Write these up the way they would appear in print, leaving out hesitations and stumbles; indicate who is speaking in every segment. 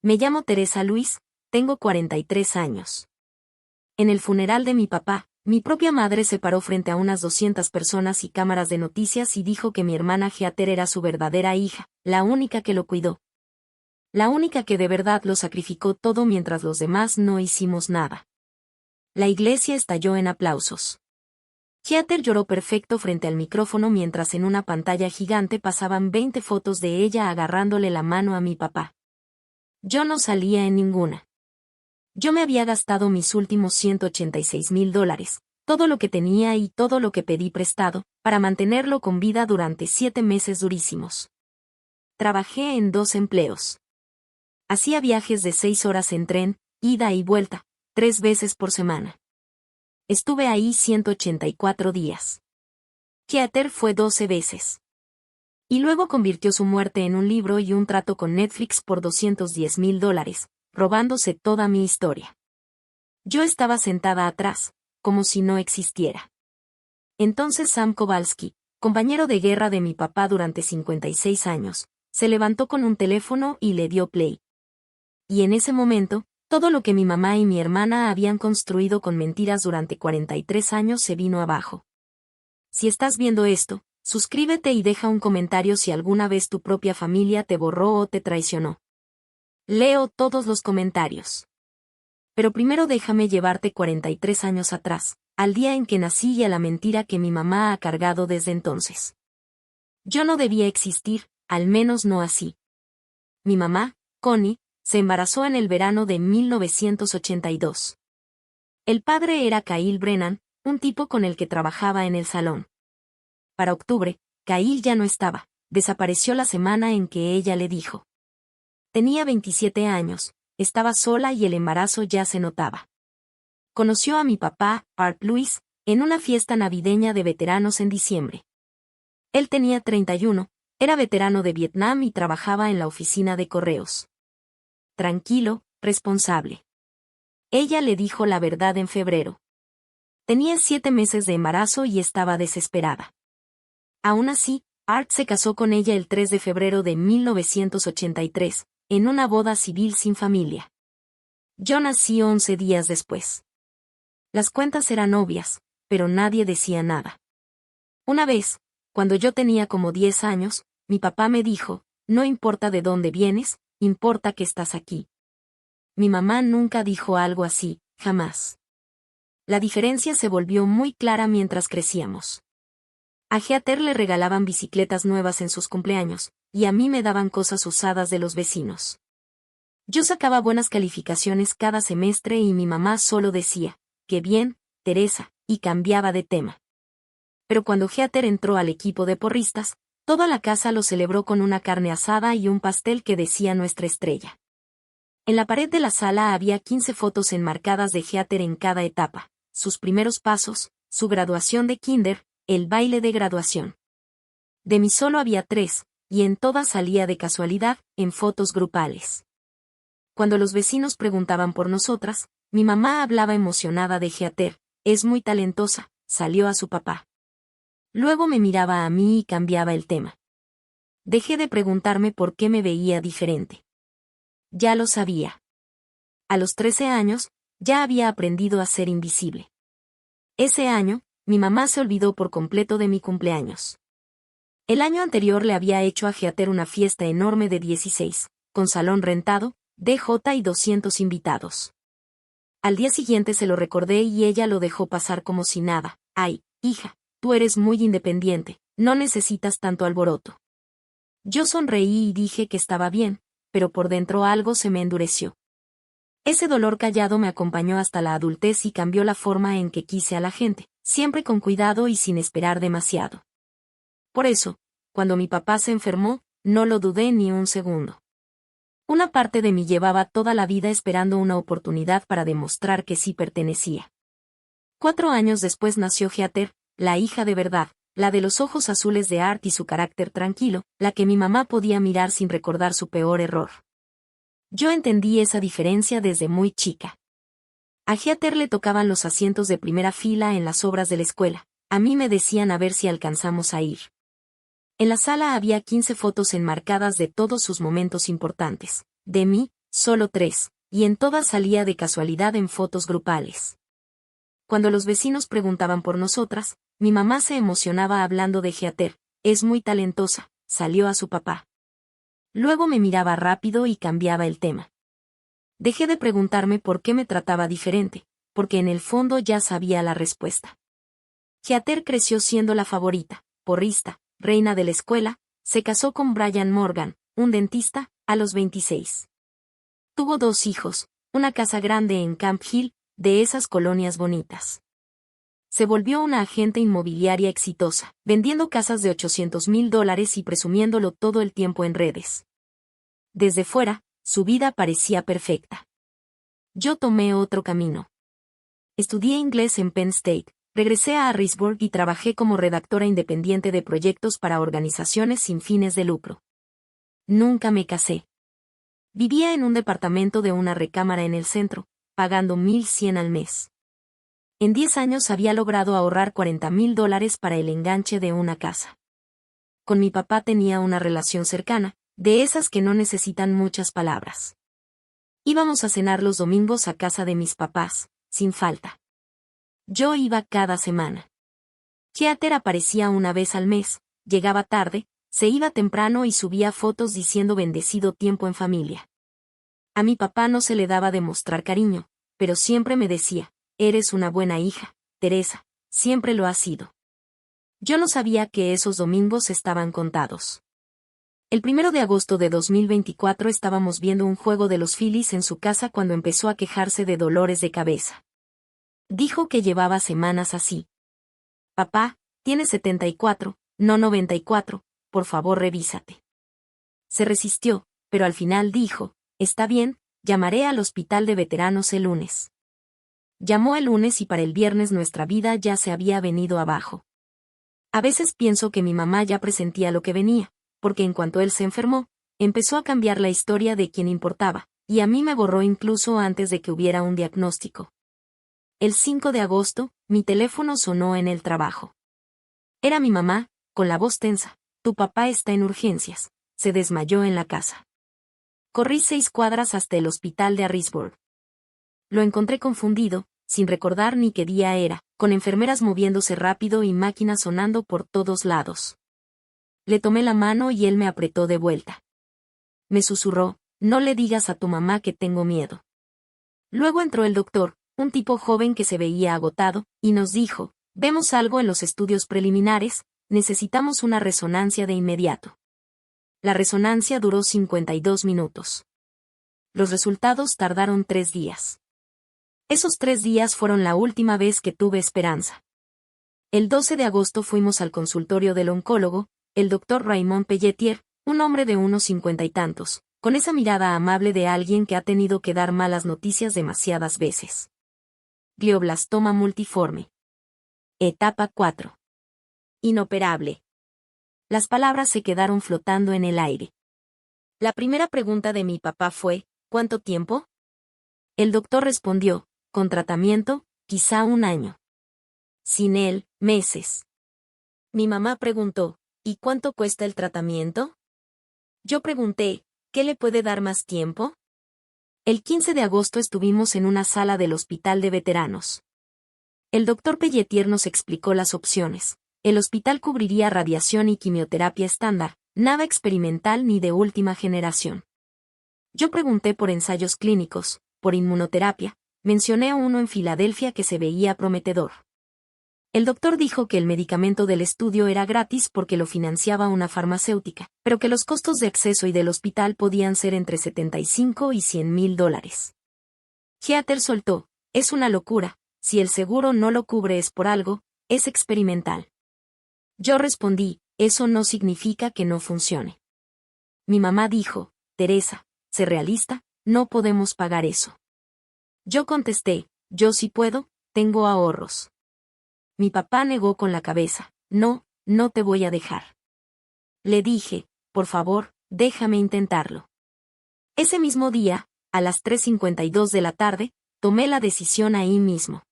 Speaker 1: Me llamo Teresa Luis, tengo 43 años. En el funeral de mi papá, mi propia madre se paró frente a unas 200 personas y cámaras de noticias y dijo que mi hermana Heather era su verdadera hija, la única que lo cuidó. La única que de verdad lo sacrificó todo mientras los demás no hicimos nada. La iglesia estalló en aplausos. Heather lloró perfecto frente al micrófono mientras en una pantalla gigante pasaban 20 fotos de ella agarrándole la mano a mi papá. Yo no salía en ninguna. Yo me había gastado mis últimos $186,000, todo lo que tenía y todo lo que pedí prestado, para mantenerlo con vida durante 7 meses durísimos. Trabajé en 2 empleos. Hacía viajes de 6 horas en tren, ida y vuelta, 3 veces por semana. Estuve ahí 184 días. Heather fue 12 veces. Y luego convirtió su muerte en un libro y un trato con Netflix por $210,000, robándose toda mi historia. Yo estaba sentada atrás, como si no existiera. Entonces Sam Kowalski, compañero de guerra de mi papá durante 56 años, se levantó con un teléfono y le dio play. Y en ese momento, todo lo que mi mamá y mi hermana habían construido con mentiras durante 43 años se vino abajo. Si estás viendo esto, suscríbete y deja un comentario si alguna vez tu propia familia te borró o te traicionó. Leo todos los comentarios. Pero primero déjame llevarte 43 años atrás, al día en que nací y a la mentira que mi mamá ha cargado desde entonces. Yo no debía existir, al menos no así. Mi mamá, Connie, se embarazó en el verano de 1982. El padre era Kyle Brennan, un tipo con el que trabajaba en el salón. Para octubre, Kyle ya no estaba, desapareció la semana en que ella le dijo. Tenía 27 años, estaba sola y el embarazo ya se notaba. Conoció a mi papá, Art Lewis, en una fiesta navideña de veteranos en diciembre. Él tenía 31, era veterano de Vietnam y trabajaba en la oficina de correos. Tranquilo, responsable. Ella le dijo la verdad en febrero. Tenía 7 meses de embarazo y estaba desesperada. Aún así, Art se casó con ella el 3 de febrero de 1983, en una boda civil sin familia. Yo nací 11 días después. Las cuentas eran obvias, pero nadie decía nada. Una vez, cuando yo tenía como 10 años, mi papá me dijo, no importa de dónde vienes, importa que estás aquí. Mi mamá nunca dijo algo así, jamás. La diferencia se volvió muy clara mientras crecíamos. A Heather le regalaban bicicletas nuevas en sus cumpleaños, y a mí me daban cosas usadas de los vecinos. Yo sacaba buenas calificaciones cada semestre y mi mamá solo decía, qué bien, Teresa, y cambiaba de tema. Pero cuando Heather entró al equipo de porristas, toda la casa lo celebró con una carne asada y un pastel que decía nuestra estrella. En la pared de la sala había 15 fotos enmarcadas de Heather en cada etapa, sus primeros pasos, su graduación de kinder, el baile de graduación. De mí solo había 3, y en todas salía de casualidad, en fotos grupales. Cuando los vecinos preguntaban por nosotras, mi mamá hablaba emocionada de Heather, es muy talentosa, salió a su papá. Luego me miraba a mí y cambiaba el tema. Dejé de preguntarme por qué me veía diferente. Ya lo sabía. A los 13 años, ya había aprendido a ser invisible. Ese año, mi mamá se olvidó por completo de mi cumpleaños. El año anterior le había hecho a Heather una fiesta enorme de 16, con salón rentado, DJ y 200 invitados. Al día siguiente se lo recordé y ella lo dejó pasar como si nada. Ay, hija, tú eres muy independiente, no necesitas tanto alboroto. Yo sonreí y dije que estaba bien, pero por dentro algo se me endureció. Ese dolor callado me acompañó hasta la adultez y cambió la forma en que quise a la gente, siempre con cuidado y sin esperar demasiado. Por eso, cuando mi papá se enfermó, no lo dudé ni un segundo. Una parte de mí llevaba toda la vida esperando una oportunidad para demostrar que sí pertenecía. 4 años después nació Heather, la hija de verdad, la de los ojos azules de Art y su carácter tranquilo, la que mi mamá podía mirar sin recordar su peor error. Yo entendí esa diferencia desde muy chica. A Heather le tocaban los asientos de primera fila en las obras de la escuela, a mí me decían a ver si alcanzamos a ir. En la sala había 15 fotos enmarcadas de todos sus momentos importantes, de mí, Solo 3, y en todas salía de casualidad en fotos grupales. Cuando los vecinos preguntaban por nosotras, mi mamá se emocionaba hablando de Heather, es muy talentosa, salió a su papá. Luego me miraba rápido y cambiaba el tema. Dejé de preguntarme por qué me trataba diferente, porque en el fondo ya sabía la respuesta. Heather creció siendo la favorita, porrista, reina de la escuela, se casó con Brian Morgan, un dentista, a los 26. Tuvo 2 hijos, una casa grande en Camp Hill, de esas colonias bonitas. Se volvió una agente inmobiliaria exitosa, vendiendo casas de $800,000 y presumiéndolo todo el tiempo en redes. Desde fuera, su vida parecía perfecta. Yo tomé otro camino. Estudié inglés en Penn State, regresé a Harrisburg y trabajé como redactora independiente de proyectos para organizaciones sin fines de lucro. Nunca me casé. Vivía en un departamento de una recámara en el centro, pagando $1,100 al mes. En 10 años había logrado ahorrar $40,000 para el enganche de una casa. Con mi papá tenía una relación cercana, de esas que no necesitan muchas palabras. Íbamos a cenar los domingos a casa de mis papás, sin falta. Yo iba cada semana. Heather aparecía una vez al mes, llegaba tarde, se iba temprano y subía fotos diciendo bendecido tiempo en familia. A mi papá no se le daba demostrar cariño, pero siempre me decía, eres una buena hija, Teresa, siempre lo has sido. Yo no sabía que esos domingos estaban contados. El 1 de agosto de 2024 estábamos viendo un juego de los Phillies en su casa cuando empezó a quejarse de dolores de cabeza. Dijo que llevaba semanas así. Papá, tienes 74, no 94, por favor revísate. Se resistió, pero al final dijo, está bien, llamaré al hospital de veteranos el lunes. Llamó el lunes y para el viernes nuestra vida ya se había venido abajo. A veces pienso que mi mamá ya presentía lo que venía, porque en cuanto él se enfermó, empezó a cambiar la historia de quien importaba, y a mí me borró incluso antes de que hubiera un diagnóstico. El 5 de agosto, mi teléfono sonó en el trabajo. Era mi mamá, con la voz tensa, tu papá está en urgencias, se desmayó en la casa. Corrí 6 cuadras hasta el hospital de Harrisburg. Lo encontré confundido, sin recordar ni qué día era, con enfermeras moviéndose rápido y máquinas sonando por todos lados. Le tomé la mano y él me apretó de vuelta. Me susurró, no le digas a tu mamá que tengo miedo. Luego entró el doctor, un tipo joven que se veía agotado, y nos dijo, vemos algo en los estudios preliminares, necesitamos una resonancia de inmediato. La resonancia duró 52 minutos. Los resultados tardaron 3 días. Esos 3 días fueron la última vez que tuve esperanza. El 12 de agosto fuimos al consultorio del oncólogo, el doctor Raymond Pelletier, un hombre de unos 50 y tantos, con esa mirada amable de alguien que ha tenido que dar malas noticias demasiadas veces. Glioblastoma multiforme. Etapa 4. Inoperable. Las palabras se quedaron flotando en el aire. La primera pregunta de mi papá fue, ¿cuánto tiempo? El doctor respondió, con tratamiento, quizá 1 año. Sin él, meses. Mi mamá preguntó, ¿y cuánto cuesta el tratamiento? Yo pregunté, ¿qué le puede dar más tiempo? El 15 de agosto estuvimos en una sala del hospital de veteranos. El doctor Pelletier nos explicó las opciones. El hospital cubriría radiación y quimioterapia estándar, nada experimental ni de última generación. Yo pregunté por ensayos clínicos, por inmunoterapia, mencioné uno en Filadelfia que se veía prometedor. El doctor dijo que el medicamento del estudio era gratis porque lo financiaba una farmacéutica, pero que los costos de acceso y del hospital podían ser entre $75,000 y $100,000. Heather soltó, es una locura, si el seguro no lo cubre es por algo, es experimental. Yo respondí, eso no significa que no funcione. Mi mamá dijo, Teresa, sé realista, no podemos pagar eso. Yo contesté, yo sí puedo, tengo ahorros. Mi papá negó con la cabeza, no, no te voy a dejar. Le dije, por favor, déjame intentarlo. Ese mismo día, a las 3:52 de la tarde, tomé la decisión ahí mismo.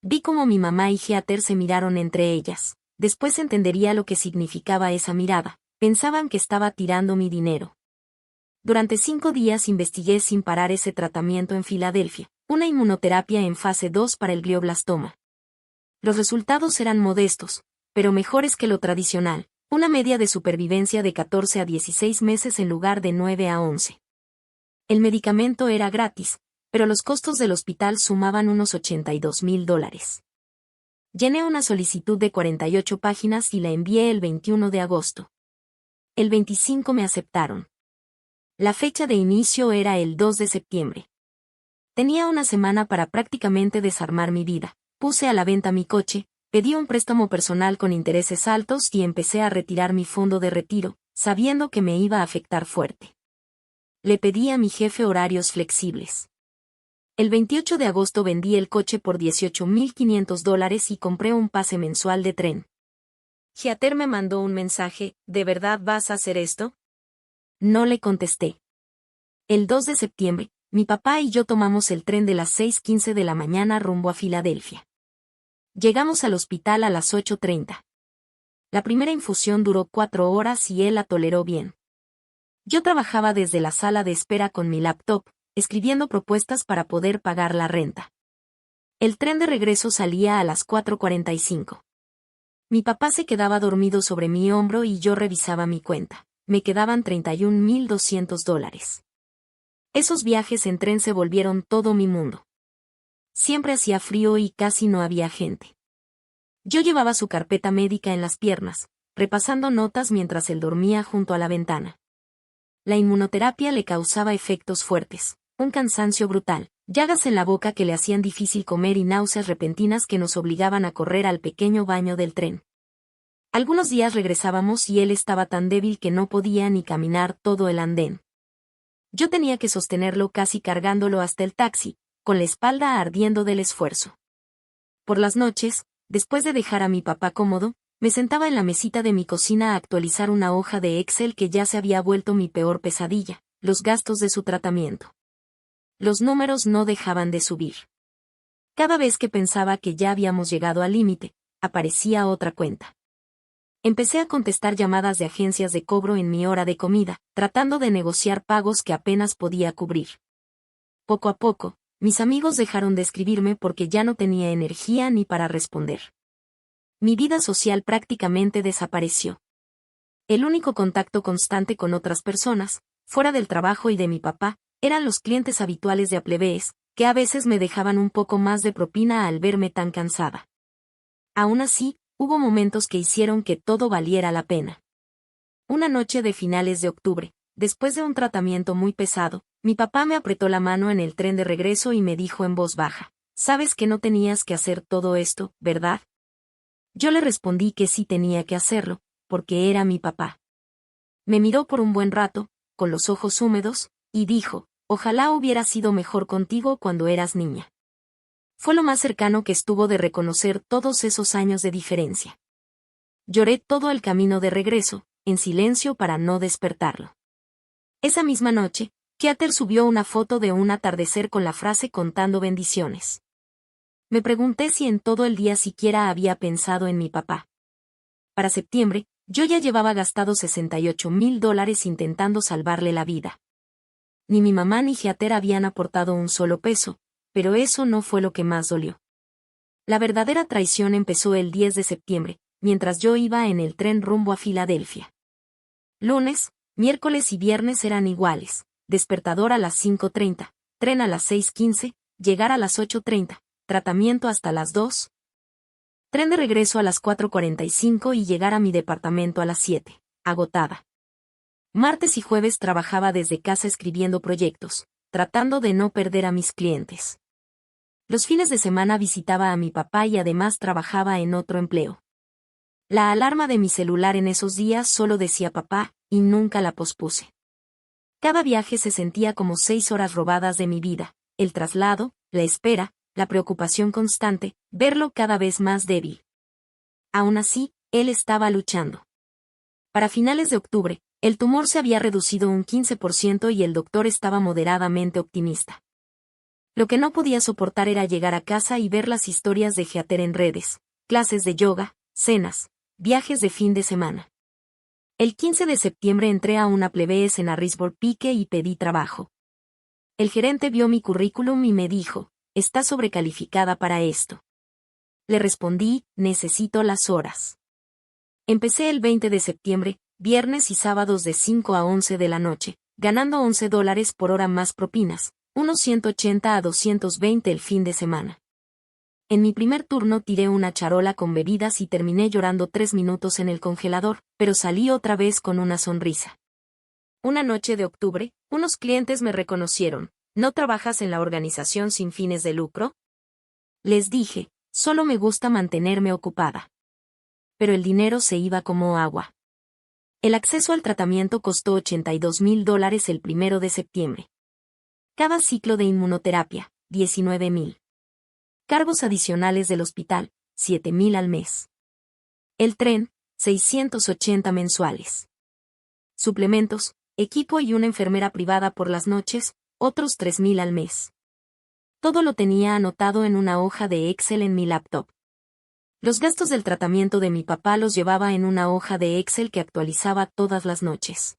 Speaker 1: Vi cómo mi mamá y Heather se miraron entre ellas, después entendería lo que significaba esa mirada, pensaban que estaba tirando mi dinero. Durante 5 días investigué sin parar ese tratamiento en Filadelfia, una inmunoterapia en fase 2 para el glioblastoma. Los resultados eran modestos, pero mejores que lo tradicional, una media de supervivencia de 14 a 16 meses en lugar de 9 a 11. El medicamento era gratis, pero los costos del hospital sumaban unos $82,000. Llené una solicitud de 48 páginas y la envié el 21 de agosto. El 25 me aceptaron. La fecha de inicio era el 2 de septiembre. Tenía una semana para prácticamente desarmar mi vida. Puse a la venta mi coche, pedí un préstamo personal con intereses altos y empecé a retirar mi fondo de retiro, sabiendo que me iba a afectar fuerte. Le pedí a mi jefe horarios flexibles. El 28 de agosto vendí el coche por $18,500 y compré un pase mensual de tren. Giater me mandó un mensaje: ¿de verdad vas a hacer esto? No le contesté. El 2 de septiembre, mi papá y yo tomamos el tren de las 6:15 de la mañana rumbo a Filadelfia. Llegamos al hospital a las 8:30. La primera infusión duró 4 horas y él la toleró bien. Yo trabajaba desde la sala de espera con mi laptop, escribiendo propuestas para poder pagar la renta. El tren de regreso salía a las 4:45. Mi papá se quedaba dormido sobre mi hombro y yo revisaba mi cuenta. Me quedaban $31,200. Esos viajes en tren se volvieron todo mi mundo. Siempre hacía frío y casi no había gente. Yo llevaba su carpeta médica en las piernas, repasando notas mientras él dormía junto a la ventana. La inmunoterapia le causaba efectos fuertes, un cansancio brutal, llagas en la boca que le hacían difícil comer y náuseas repentinas que nos obligaban a correr al pequeño baño del tren. Algunos días regresábamos y él estaba tan débil que no podía ni caminar todo el andén. Yo tenía que sostenerlo casi cargándolo hasta el taxi, con la espalda ardiendo del esfuerzo. Por las noches, después de dejar a mi papá cómodo, me sentaba en la mesita de mi cocina a actualizar una hoja de Excel que ya se había vuelto mi peor pesadilla, los gastos de su tratamiento. Los números no dejaban de subir. Cada vez que pensaba que ya habíamos llegado al límite, aparecía otra cuenta. Empecé a contestar llamadas de agencias de cobro en mi hora de comida, tratando de negociar pagos que apenas podía cubrir. Poco a poco, mis amigos dejaron de escribirme porque ya no tenía energía ni para responder. Mi vida social prácticamente desapareció. El único contacto constante con otras personas, fuera del trabajo y de mi papá, eran los clientes habituales de Applebee's, que a veces me dejaban un poco más de propina al verme tan cansada. Aún así, hubo momentos que hicieron que todo valiera la pena. Una noche de finales de octubre, después de un tratamiento muy pesado, mi papá me apretó la mano en el tren de regreso y me dijo en voz baja: «Sabes que no tenías que hacer todo esto, ¿verdad?». Yo le respondí que sí tenía que hacerlo, porque era mi papá. Me miró por un buen rato, con los ojos húmedos, y dijo: «Ojalá hubiera sido mejor contigo cuando eras niña». Fue lo más cercano que estuvo de reconocer todos esos años de diferencia. Lloré todo el camino de regreso, en silencio para no despertarlo. Esa misma noche, Giater subió una foto de un atardecer con la frase «contando bendiciones». Me pregunté si en todo el día siquiera había pensado en mi papá. Para septiembre, yo ya llevaba gastado $68,000 intentando salvarle la vida. Ni mi mamá ni Giater habían aportado un solo peso, pero eso no fue lo que más dolió. La verdadera traición empezó el 10 de septiembre, mientras yo iba en el tren rumbo a Filadelfia. Lunes, miércoles y viernes eran iguales: despertador a las 5:30, tren a las 6:15, llegar a las 8:30, tratamiento hasta las 2. Tren de regreso a las 4:45 y llegar a mi departamento a las 7, agotada. Martes y jueves trabajaba desde casa escribiendo proyectos, tratando de no perder a mis clientes. Los fines de semana visitaba a mi papá y además trabajaba en otro empleo. La alarma de mi celular en esos días solo decía papá, y nunca la pospuse. Cada viaje se sentía como 6 horas robadas de mi vida: el traslado, la espera, la preocupación constante, verlo cada vez más débil. Aún así, él estaba luchando. Para finales de octubre, el tumor se había reducido un 15% y el doctor estaba moderadamente optimista. Lo que no podía soportar era llegar a casa y ver las historias de Giater en redes, clases de yoga, cenas, viajes de fin de semana. El 15 de septiembre entré a una plebes en Harrisburg Pike y pedí trabajo. El gerente vio mi currículum y me dijo, «Está sobrecalificada para esto». Le respondí, «Necesito las horas». Empecé el 20 de septiembre, viernes y sábados de 5 a 11 de la noche, ganando $11 por hora más propinas, unos 180 a 220 el fin de semana. En mi primer turno tiré una charola con bebidas y terminé llorando 3 minutos en el congelador, pero salí otra vez con una sonrisa. Una noche de octubre, unos clientes me reconocieron. «¿No trabajas en la organización sin fines de lucro?». Les dije, «Solo me gusta mantenerme ocupada». Pero el dinero se iba como agua. El acceso al tratamiento costó $82,000 el 1 de septiembre. Cada ciclo de inmunoterapia, $19,000. Cargos adicionales del hospital, $7,000 al mes. El tren, $680 mensuales. Suplementos, equipo y una enfermera privada por las noches, otros $3,000 al mes. Todo lo tenía anotado en una hoja de Excel en mi laptop. Los gastos del tratamiento de mi papá los llevaba en una hoja de Excel que actualizaba todas las noches.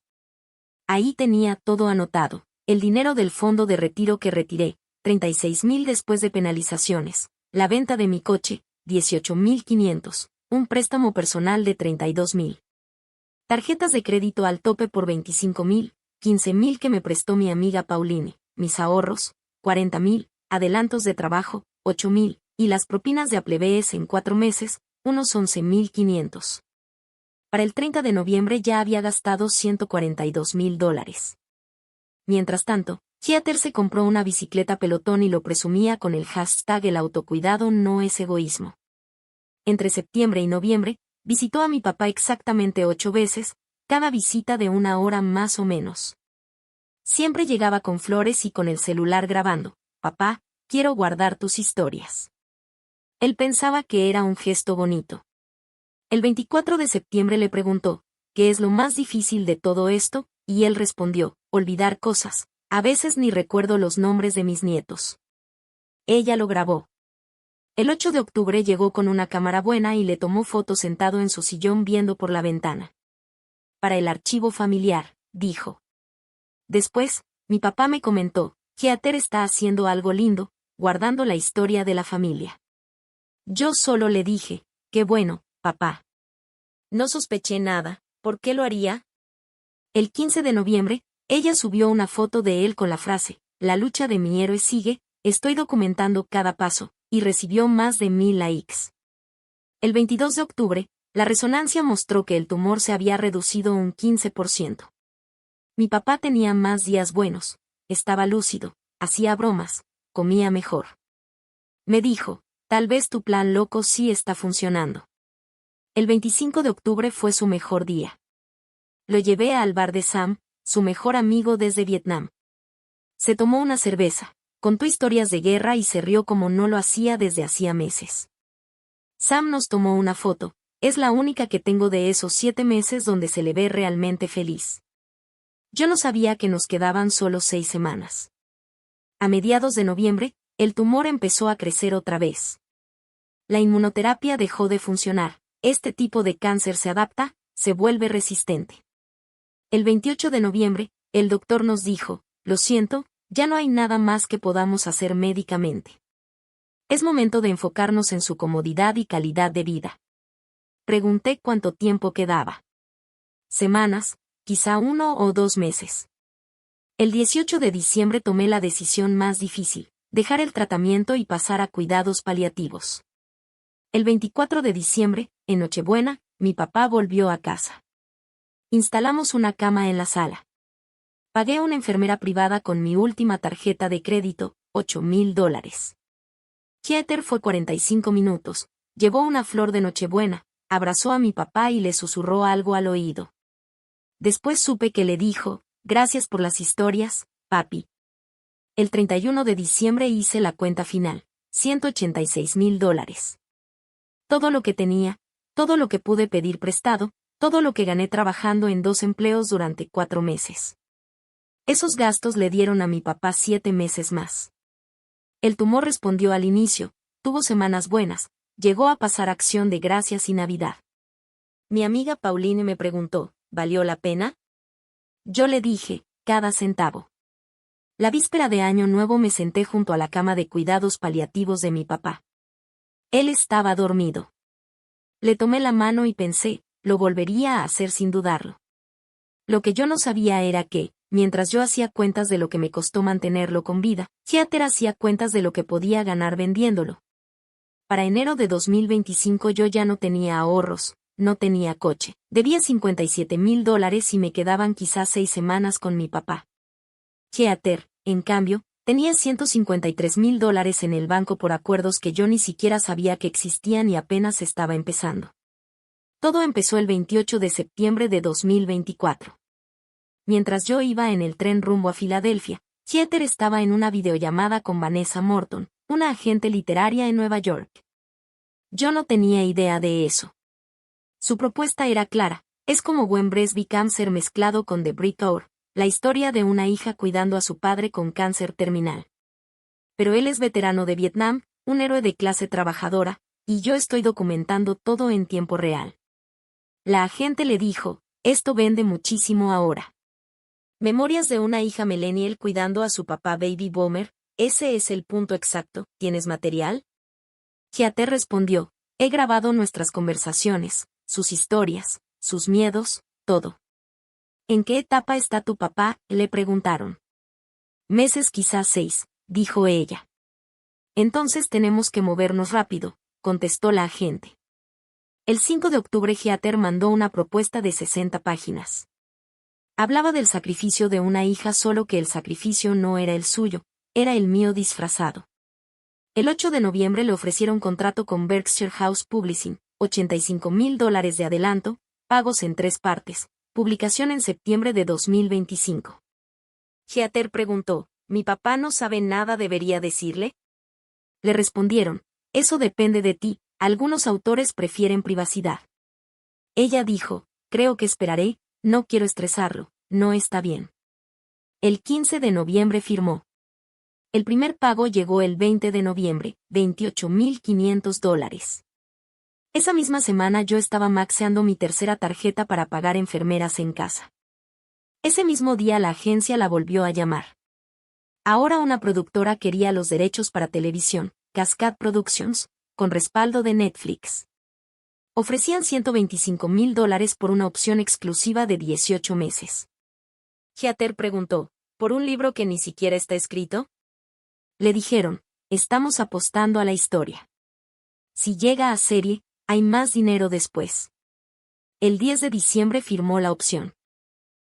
Speaker 1: Ahí tenía todo anotado, el dinero del fondo de retiro que retiré, $36,000 después de penalizaciones, la venta de mi coche, $18,500, un préstamo personal de $32,000. Tarjetas de crédito al tope por $25,000, $15,000 que me prestó mi amiga Pauline, mis ahorros, $40,000, adelantos de trabajo, $8,000, y las propinas de plebes en 4 meses, unos $11,500. Para el 30 de noviembre ya había gastado $142,000. Mientras tanto, Heather se compró una bicicleta pelotón y lo presumía con el hashtag «El autocuidado no es egoísmo». Entre septiembre y noviembre, visitó a mi papá exactamente 8 veces, cada visita de 1 hora más o menos. Siempre llegaba con flores y con el celular grabando, «Papá, quiero guardar tus historias». Él pensaba que era un gesto bonito. El 24 de septiembre le preguntó, «¿Qué es lo más difícil de todo esto?», y él respondió, «Olvidar cosas, a veces ni recuerdo los nombres de mis nietos». Ella lo grabó. El 8 de octubre llegó con una cámara buena y le tomó fotos sentado en su sillón viendo por la ventana. «Para el archivo familiar», dijo. Después, mi papá me comentó, «Heather está haciendo algo lindo, guardando la historia de la familia». Yo solo le dije, «Qué bueno, papá». No sospeché nada, ¿por qué lo haría? El 15 de noviembre, ella subió una foto de él con la frase, «La lucha de mi héroe sigue, estoy documentando cada paso», y recibió más de 1,000 likes. El 22 de octubre, la resonancia mostró que el tumor se había reducido un 15%. Mi papá tenía más días buenos, estaba lúcido, hacía bromas, comía mejor. Me dijo, «Tal vez tu plan loco sí está funcionando». El 25 de octubre fue su mejor día. Lo llevé al bar de Sam, su mejor amigo desde Vietnam. Se tomó una cerveza, contó historias de guerra y se rió como no lo hacía desde hacía meses. Sam nos tomó una foto, es la única que tengo de esos 7 meses donde se le ve realmente feliz. Yo no sabía que nos quedaban solo 6 semanas. A mediados de noviembre, el tumor empezó a crecer otra vez. La inmunoterapia dejó de funcionar, este tipo de cáncer se adapta, se vuelve resistente. El 28 de noviembre, el doctor nos dijo, «Lo siento, ya no hay nada más que podamos hacer médicamente. Es momento de enfocarnos en su comodidad y calidad de vida». Pregunté cuánto tiempo quedaba. Semanas, quizá 1 o 2 meses. El 18 de diciembre tomé la decisión más difícil, dejar el tratamiento y pasar a cuidados paliativos. El 24 de diciembre, en Nochebuena, mi papá volvió a casa. Instalamos una cama en la sala. Pagué a una enfermera privada con mi última tarjeta de crédito, $8,000. Heather fue 45 minutos, llevó una flor de Nochebuena, abrazó a mi papá y le susurró algo al oído. Después supe que le dijo, «Gracias por las historias, papi». El 31 de diciembre hice la cuenta final, $186,000. Todo lo que tenía, todo lo que pude pedir prestado, todo lo que gané trabajando en 2 empleos durante 4 meses. Esos gastos le dieron a mi papá 7 meses más. El tumor respondió al inicio, tuvo semanas buenas, llegó a pasar Acción de Gracias y Navidad. Mi amiga Pauline me preguntó, ¿valió la pena? Yo le dije, cada centavo. La víspera de Año Nuevo me senté junto a la cama de cuidados paliativos de mi papá. Él estaba dormido. Le tomé la mano y pensé, lo volvería a hacer sin dudarlo. Lo que yo no sabía era que, mientras yo hacía cuentas de lo que me costó mantenerlo con vida, Heather hacía cuentas de lo que podía ganar vendiéndolo. Para enero de 2025 yo ya no tenía ahorros, no tenía coche, debía $57,000 y me quedaban quizás 6 semanas con mi papá. Heather, en cambio, tenía $153,000 en el banco por acuerdos que yo ni siquiera sabía que existían y apenas estaba empezando. Todo empezó el 28 de septiembre de 2024. Mientras yo iba en el tren rumbo a Filadelfia, Heather estaba en una videollamada con Vanessa Morton, una agente literaria en Nueva York. Yo no tenía idea de eso. Su propuesta era clara, es como When Breast Became Cancer mezclado con The Brick Hour, la historia de una hija cuidando a su padre con cáncer terminal. Pero él es veterano de Vietnam, un héroe de clase trabajadora, y yo estoy documentando todo en tiempo real. La agente le dijo, esto vende muchísimo ahora. Memorias de una hija millennial cuidando a su papá baby boomer, ese es el punto exacto, ¿tienes material? Heather respondió, he grabado nuestras conversaciones, sus historias, sus miedos, todo. ¿En qué etapa está tu papá?, le preguntaron. Meses, quizás 6, dijo ella. Entonces tenemos que movernos rápido, contestó la agente. El 5 de octubre Heather mandó una propuesta de 60 páginas. Hablaba del sacrificio de una hija, solo que el sacrificio no era el suyo, era el mío disfrazado. El 8 de noviembre le ofrecieron contrato con Berkshire House Publishing, $85,000 de adelanto, pagos en 3 partes, publicación en septiembre de 2025. Heather preguntó, ¿mi papá no sabe nada, debería decirle? Le respondieron, eso depende de ti, algunos autores prefieren privacidad. Ella dijo, creo que esperaré, no quiero estresarlo, no está bien. El 15 de noviembre firmó. El primer pago llegó el 20 de noviembre, $28,500. Esa misma semana yo estaba maxeando mi tercera tarjeta para pagar enfermeras en casa. Ese mismo día la agencia la volvió a llamar. Ahora una productora quería los derechos para televisión, Cascade Productions, con respaldo de Netflix. Ofrecían $125,000 por una opción exclusiva de 18 meses. Heather preguntó, ¿por un libro que ni siquiera está escrito? Le dijeron, estamos apostando a la historia. Si llega a serie, hay más dinero después. El 10 de diciembre firmó la opción.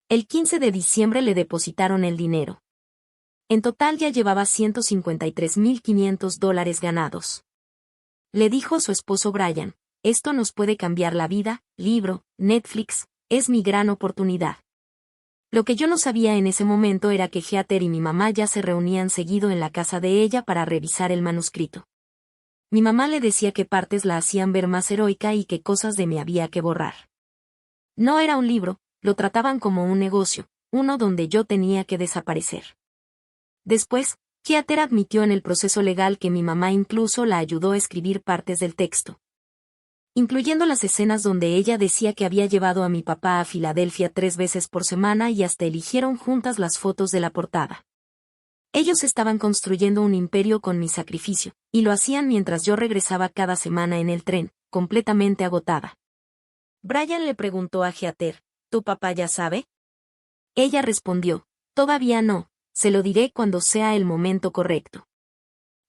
Speaker 1: El 15 de diciembre le depositaron el dinero. En total ya llevaba $153,500 ganados. Le dijo a su esposo Brian, esto nos puede cambiar la vida, libro, Netflix, es mi gran oportunidad. Lo que yo no sabía en ese momento era que Heather y mi mamá ya se reunían seguido en la casa de ella para revisar el manuscrito. Mi mamá le decía que partes la hacían ver más heroica y que cosas de mí había que borrar. No era un libro, lo trataban como un negocio, uno donde yo tenía que desaparecer. Después, Heather admitió en el proceso legal que mi mamá incluso la ayudó a escribir partes del texto, incluyendo las escenas donde ella decía que había llevado a mi papá a Filadelfia 3 veces por semana y hasta eligieron juntas las fotos de la portada. Ellos estaban construyendo un imperio con mi sacrificio, y lo hacían mientras yo regresaba cada semana en el tren, completamente agotada. Brian le preguntó a Heather, ¿tu papá ya sabe? Ella respondió, todavía no, se lo diré cuando sea el momento correcto.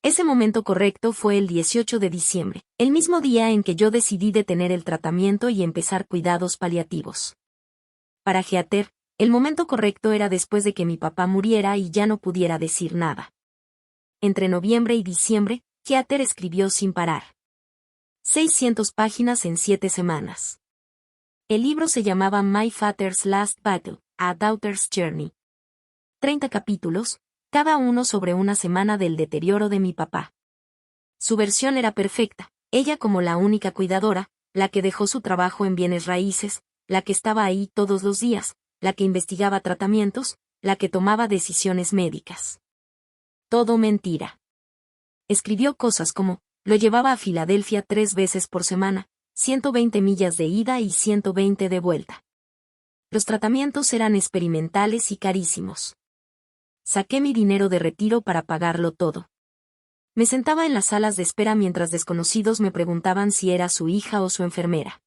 Speaker 1: Ese momento correcto fue el 18 de diciembre, el mismo día en que yo decidí detener el tratamiento y empezar cuidados paliativos. Para Heather, el momento correcto era después de que mi papá muriera y ya no pudiera decir nada. Entre noviembre y diciembre, Heather escribió sin parar. 600 páginas en 7 semanas. El libro se llamaba My Father's Last Battle, A Daughter's Journey. 30 capítulos, cada uno sobre una semana del deterioro de mi papá. Su versión era perfecta, ella como la única cuidadora, la que dejó su trabajo en bienes raíces, la que estaba ahí todos los días, la que investigaba tratamientos, la que tomaba decisiones médicas. Todo mentira. Escribió cosas como, lo llevaba a Filadelfia 3 veces por semana, 120 millas de ida y 120 de vuelta. Los tratamientos eran experimentales y carísimos. Saqué mi dinero de retiro para pagarlo todo. Me sentaba en las salas de espera mientras desconocidos me preguntaban si era su hija o su enfermera.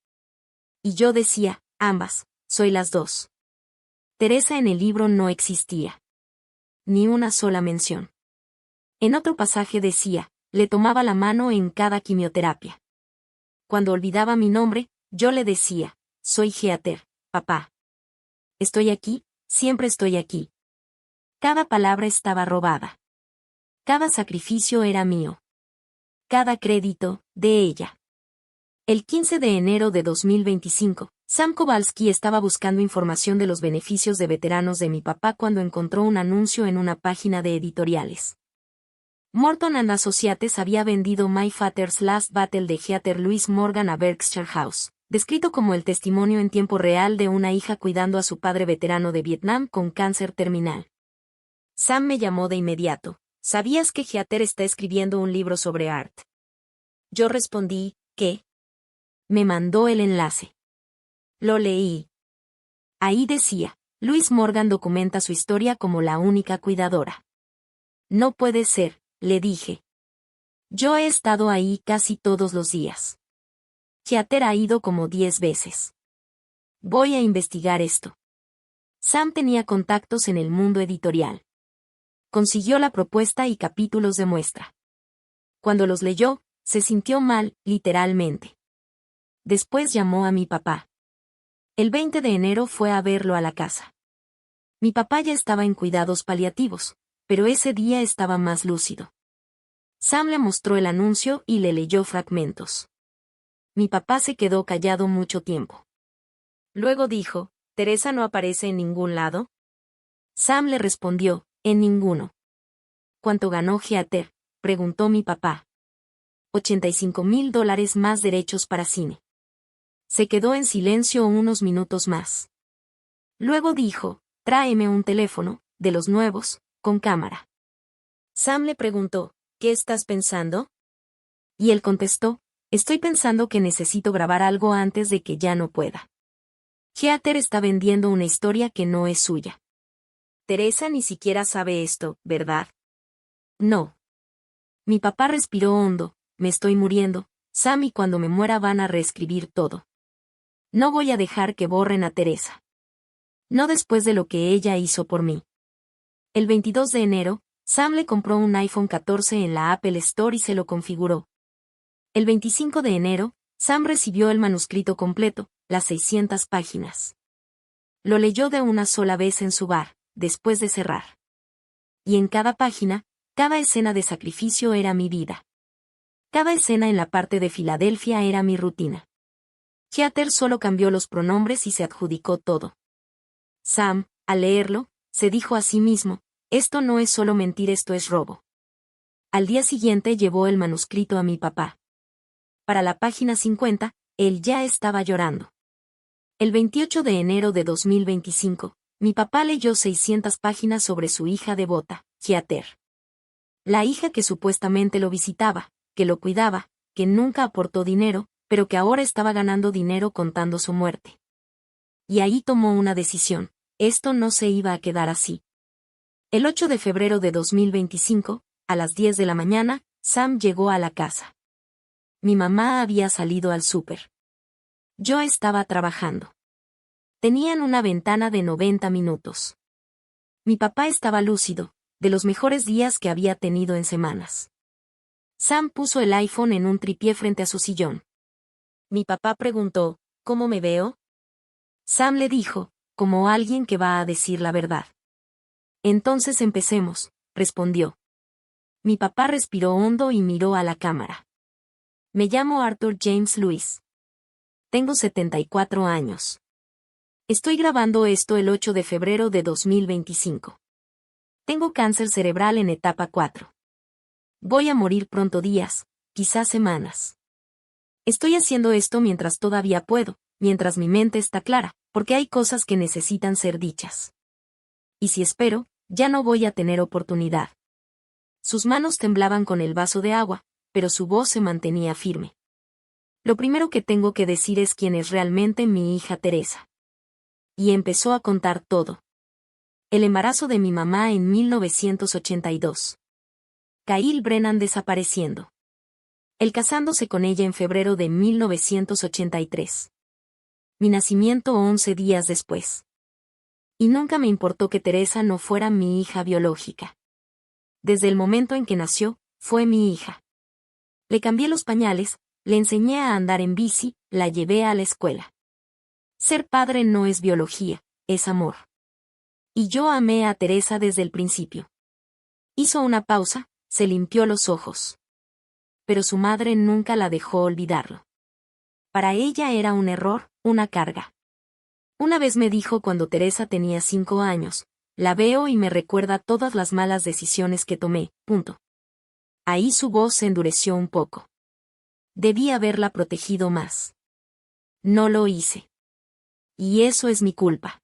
Speaker 1: Y yo decía, ambas, soy las dos. Teresa en el libro no existía. Ni una sola mención. En otro pasaje decía, le tomaba la mano en cada quimioterapia. Cuando olvidaba mi nombre, yo le decía, soy Heather, papá. Estoy aquí, siempre estoy aquí. Cada palabra estaba robada. Cada sacrificio era mío. Cada crédito, de ella. El 15 de enero de 2025, Sam Kowalski estaba buscando información de los beneficios de veteranos de mi papá cuando encontró un anuncio en una página de editoriales. Morton and Associates había vendido My Father's Last Battle de Heather Louise Morgan a Berkshire House, descrito como el testimonio en tiempo real de una hija cuidando a su padre veterano de Vietnam con cáncer terminal. Sam me llamó de inmediato. ¿Sabías que Heather está escribiendo un libro sobre art? Yo respondí, ¿qué? Me mandó el enlace. Lo leí. Ahí decía, Louise Morgan documenta su historia como la única cuidadora. No puede ser, le dije. Yo he estado ahí casi todos los días. Heather ha ido como 10 veces. Voy a investigar esto. Sam tenía contactos en el mundo editorial. Consiguió la propuesta y capítulos de muestra. Cuando los leyó, se sintió mal, literalmente. Después llamó a mi papá. El 20 de enero fue a verlo a la casa. Mi papá ya estaba en cuidados paliativos, pero ese día estaba más lúcido. Sam le mostró el anuncio y le leyó fragmentos. Mi papá se quedó callado mucho tiempo. Luego dijo, ¿Teresa no aparece en ningún lado? Sam le respondió, en ninguno. ¿Cuánto ganó Heather?, preguntó mi papá. $85,000 más derechos para cine. Se quedó en silencio unos minutos más. Luego dijo, tráeme un teléfono, de los nuevos, con cámara. Sam le preguntó, ¿qué estás pensando? Y él contestó, estoy pensando que necesito grabar algo antes de que ya no pueda. Heather está vendiendo una historia que no es suya. Teresa ni siquiera sabe esto, ¿verdad? No. Mi papá respiró hondo, me estoy muriendo, Sam, y cuando me muera van a reescribir todo. No voy a dejar que borren a Teresa. No después de lo que ella hizo por mí. El 22 de enero, Sam le compró un iPhone 14 en la Apple Store y se lo configuró. El 25 de enero, Sam recibió el manuscrito completo, las 600 páginas. Lo leyó de una sola vez en su bar, después de cerrar. Y en cada página, cada escena de sacrificio era mi vida. Cada escena en la parte de Filadelfia era mi rutina. Heather solo cambió los pronombres y se adjudicó todo. Sam, al leerlo, se dijo a sí mismo, esto no es solo mentir, esto es robo. Al día siguiente llevó el manuscrito a mi papá. Para la página 50, él ya estaba llorando. El 28 de enero de 2025, mi papá leyó 600 páginas sobre su hija devota, Heather. La hija que supuestamente lo visitaba, que lo cuidaba, que nunca aportó dinero, pero que ahora estaba ganando dinero contando su muerte. Y ahí tomó una decisión, esto no se iba a quedar así. El 8 de febrero de 2025, a las 10 de la mañana, Sam llegó a la casa. Mi mamá había salido al súper. Yo estaba trabajando. Tenían una ventana de 90 minutos. Mi papá estaba lúcido, de los mejores días que había tenido en semanas. Sam puso el iPhone en un tripié frente a su sillón. Mi papá preguntó, ¿cómo me veo? Sam le dijo, como alguien que va a decir la verdad. Entonces empecemos, respondió. Mi papá respiró hondo y miró a la cámara. Me llamo Arthur James Lewis. Tengo 74 años. Estoy grabando esto el 8 de febrero de 2025. Tengo cáncer cerebral en etapa 4. Voy a morir pronto, días, quizás semanas. Estoy haciendo esto mientras todavía puedo, mientras mi mente está clara, porque hay cosas que necesitan ser dichas. Y si espero, ya no voy a tener oportunidad. Sus manos temblaban con el vaso de agua, pero su voz se mantenía firme. Lo primero que tengo que decir es quién es realmente mi hija Teresa. Y empezó a contar todo. El embarazo de mi mamá en 1982. Kyle Brennan desapareciendo. Él casándose con ella en febrero de 1983. Mi nacimiento 11 días después. Y nunca me importó que Teresa no fuera mi hija biológica. Desde el momento en que nació, fue mi hija. Le cambié los pañales, le enseñé a andar en bici, la llevé a la escuela. Ser padre no es biología, es amor. Y yo amé a Teresa desde el principio. Hizo una pausa, se limpió los ojos. Pero su madre nunca la dejó olvidarlo. Para ella era un error, una carga. Una vez me dijo cuando Teresa tenía 5 años, la veo y me recuerda todas las malas decisiones que tomé, punto. Ahí su voz se endureció un poco. Debí haberla protegido más. No lo hice. Y eso es mi culpa.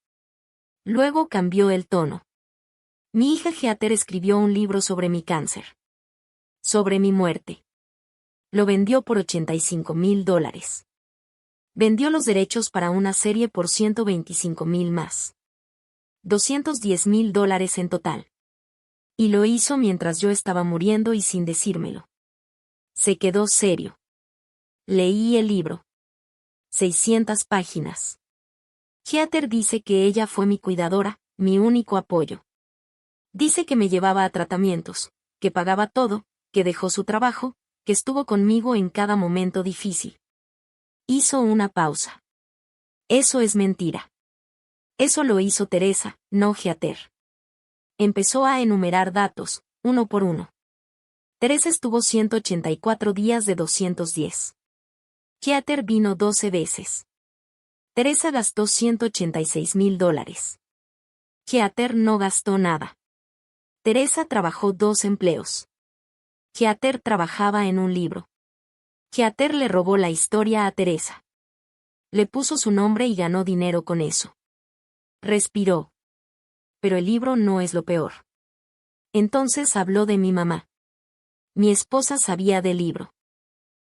Speaker 1: Luego cambió el tono. Mi hija Heather escribió un libro sobre mi cáncer. Sobre mi muerte. Lo vendió por $85,000. Vendió los derechos para una serie por $125,000 más. $210,000 en total. Y lo hizo mientras yo estaba muriendo y sin decírmelo. Se quedó serio. Leí el libro. 600 páginas. Heather dice que ella fue mi cuidadora, mi único apoyo. Dice que me llevaba a tratamientos, que pagaba todo, que dejó su trabajo, que estuvo conmigo en cada momento difícil. Hizo una pausa. Eso es mentira. Eso lo hizo Teresa, no Heather. Empezó a enumerar datos, uno por uno. Teresa estuvo 184 días de 210. Heather vino 12 veces. Teresa gastó $186,000. Heather no gastó nada. Teresa trabajó 2 empleos. Heather trabajaba en un libro. Heather le robó la historia a Teresa. Le puso su nombre y ganó dinero con eso. Respiró. Pero el libro no es lo peor. Entonces habló de mi mamá. Mi esposa sabía del libro.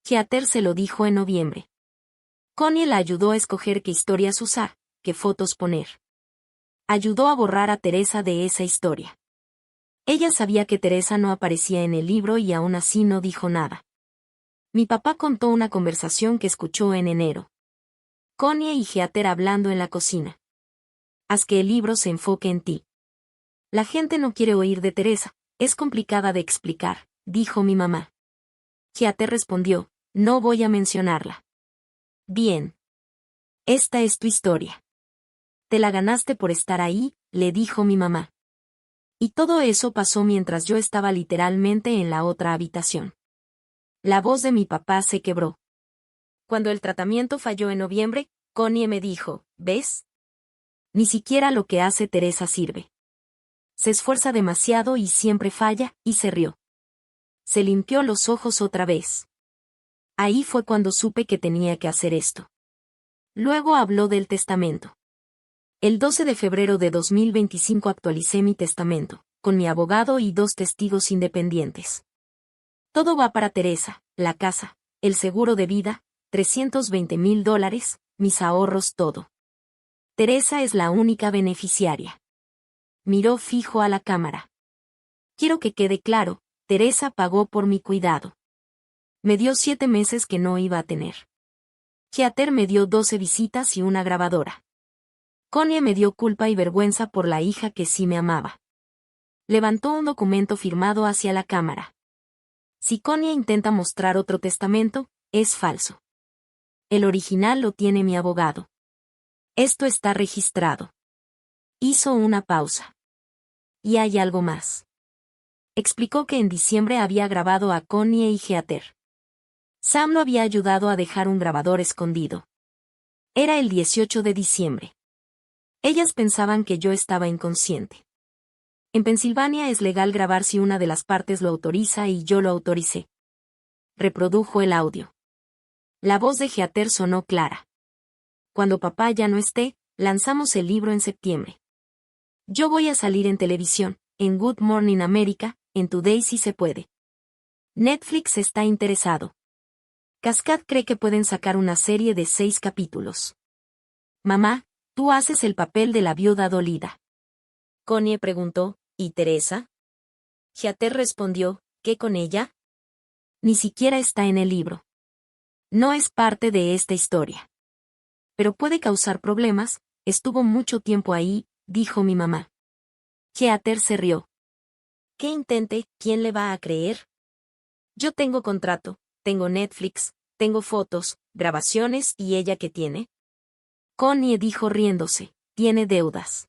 Speaker 1: Heather se lo dijo en noviembre. Connie la ayudó a escoger qué historias usar, qué fotos poner. Ayudó a borrar a Teresa de esa historia. Ella sabía que Teresa no aparecía en el libro y aún así no dijo nada. Mi papá contó una conversación que escuchó en enero. Connie y Heather hablando en la cocina. Haz que el libro se enfoque en ti. La gente no quiere oír de Teresa, es complicada de explicar, dijo mi mamá. Heather respondió, no voy a mencionarla. Bien. Esta es tu historia. Te la ganaste por estar ahí, le dijo mi mamá. Y todo eso pasó mientras yo estaba literalmente en la otra habitación. La voz de mi papá se quebró. Cuando el tratamiento falló en noviembre, Connie me dijo, ¿ves? Ni siquiera lo que hace Teresa sirve. Se esfuerza demasiado y siempre falla, y se rió. Se limpió los ojos otra vez. Ahí fue cuando supe que tenía que hacer esto. Luego habló del testamento. El 12 de febrero de 2025 actualicé mi testamento, con mi abogado y 2 testigos independientes. Todo va para Teresa, la casa, el seguro de vida, $320,000, mis ahorros, todo. Teresa es la única beneficiaria. Miró fijo a la cámara. Quiero que quede claro, Teresa pagó por mi cuidado. Me dio 7 meses que no iba a tener. Heather me dio 12 visitas y una grabadora. Connie me dio culpa y vergüenza por la hija que sí me amaba. Levantó un documento firmado hacia la cámara. Si Connie intenta mostrar otro testamento, es falso. El original lo tiene mi abogado. Esto está registrado. Hizo una pausa. Y hay algo más. Explicó que en diciembre había grabado a Connie y Heather. Sam lo había ayudado a dejar un grabador escondido. Era el 18 de diciembre. Ellas pensaban que yo estaba inconsciente. En Pensilvania es legal grabar si una de las partes lo autoriza y yo lo autoricé. Reprodujo el audio. La voz de Heather sonó clara. Cuando papá ya no esté, lanzamos el libro en septiembre. Yo voy a salir en televisión, en Good Morning America, en Today si se puede. Netflix está interesado. Cascade cree que pueden sacar una serie de 6 capítulos. Mamá, Tú haces el papel de la viuda dolida. Connie preguntó, ¿y Teresa? Heather respondió, ¿qué con ella? Ni siquiera está en el libro. No es parte de esta historia. Pero puede causar problemas, estuvo mucho tiempo ahí, dijo mi mamá. Heather se rió. ¿Qué intente? ¿Quién le va a creer? Yo tengo contrato, tengo Netflix, tengo fotos, grabaciones y ella ¿qué tiene? Connie dijo riéndose, tiene deudas.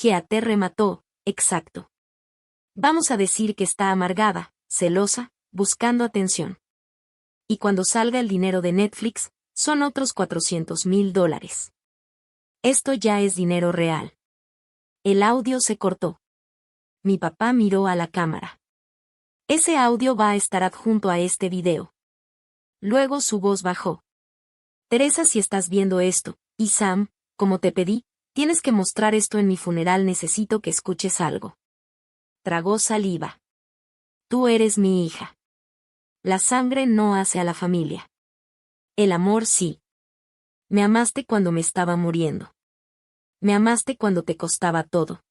Speaker 1: Heather remató, exacto. Vamos a decir que está amargada, celosa, buscando atención. Y cuando salga el dinero de Netflix, son otros $400,000. Esto ya es dinero real. El audio se cortó. Mi papá miró a la cámara. Ese audio va a estar adjunto a este video. Luego su voz bajó. Teresa, si estás viendo esto, y Sam, como te pedí, tienes que mostrar esto en mi funeral, necesito que escuches algo. Tragó saliva. Tú eres mi hija. La sangre no hace a la familia. El amor sí. Me amaste cuando me estaba muriendo. Me amaste cuando te costaba todo.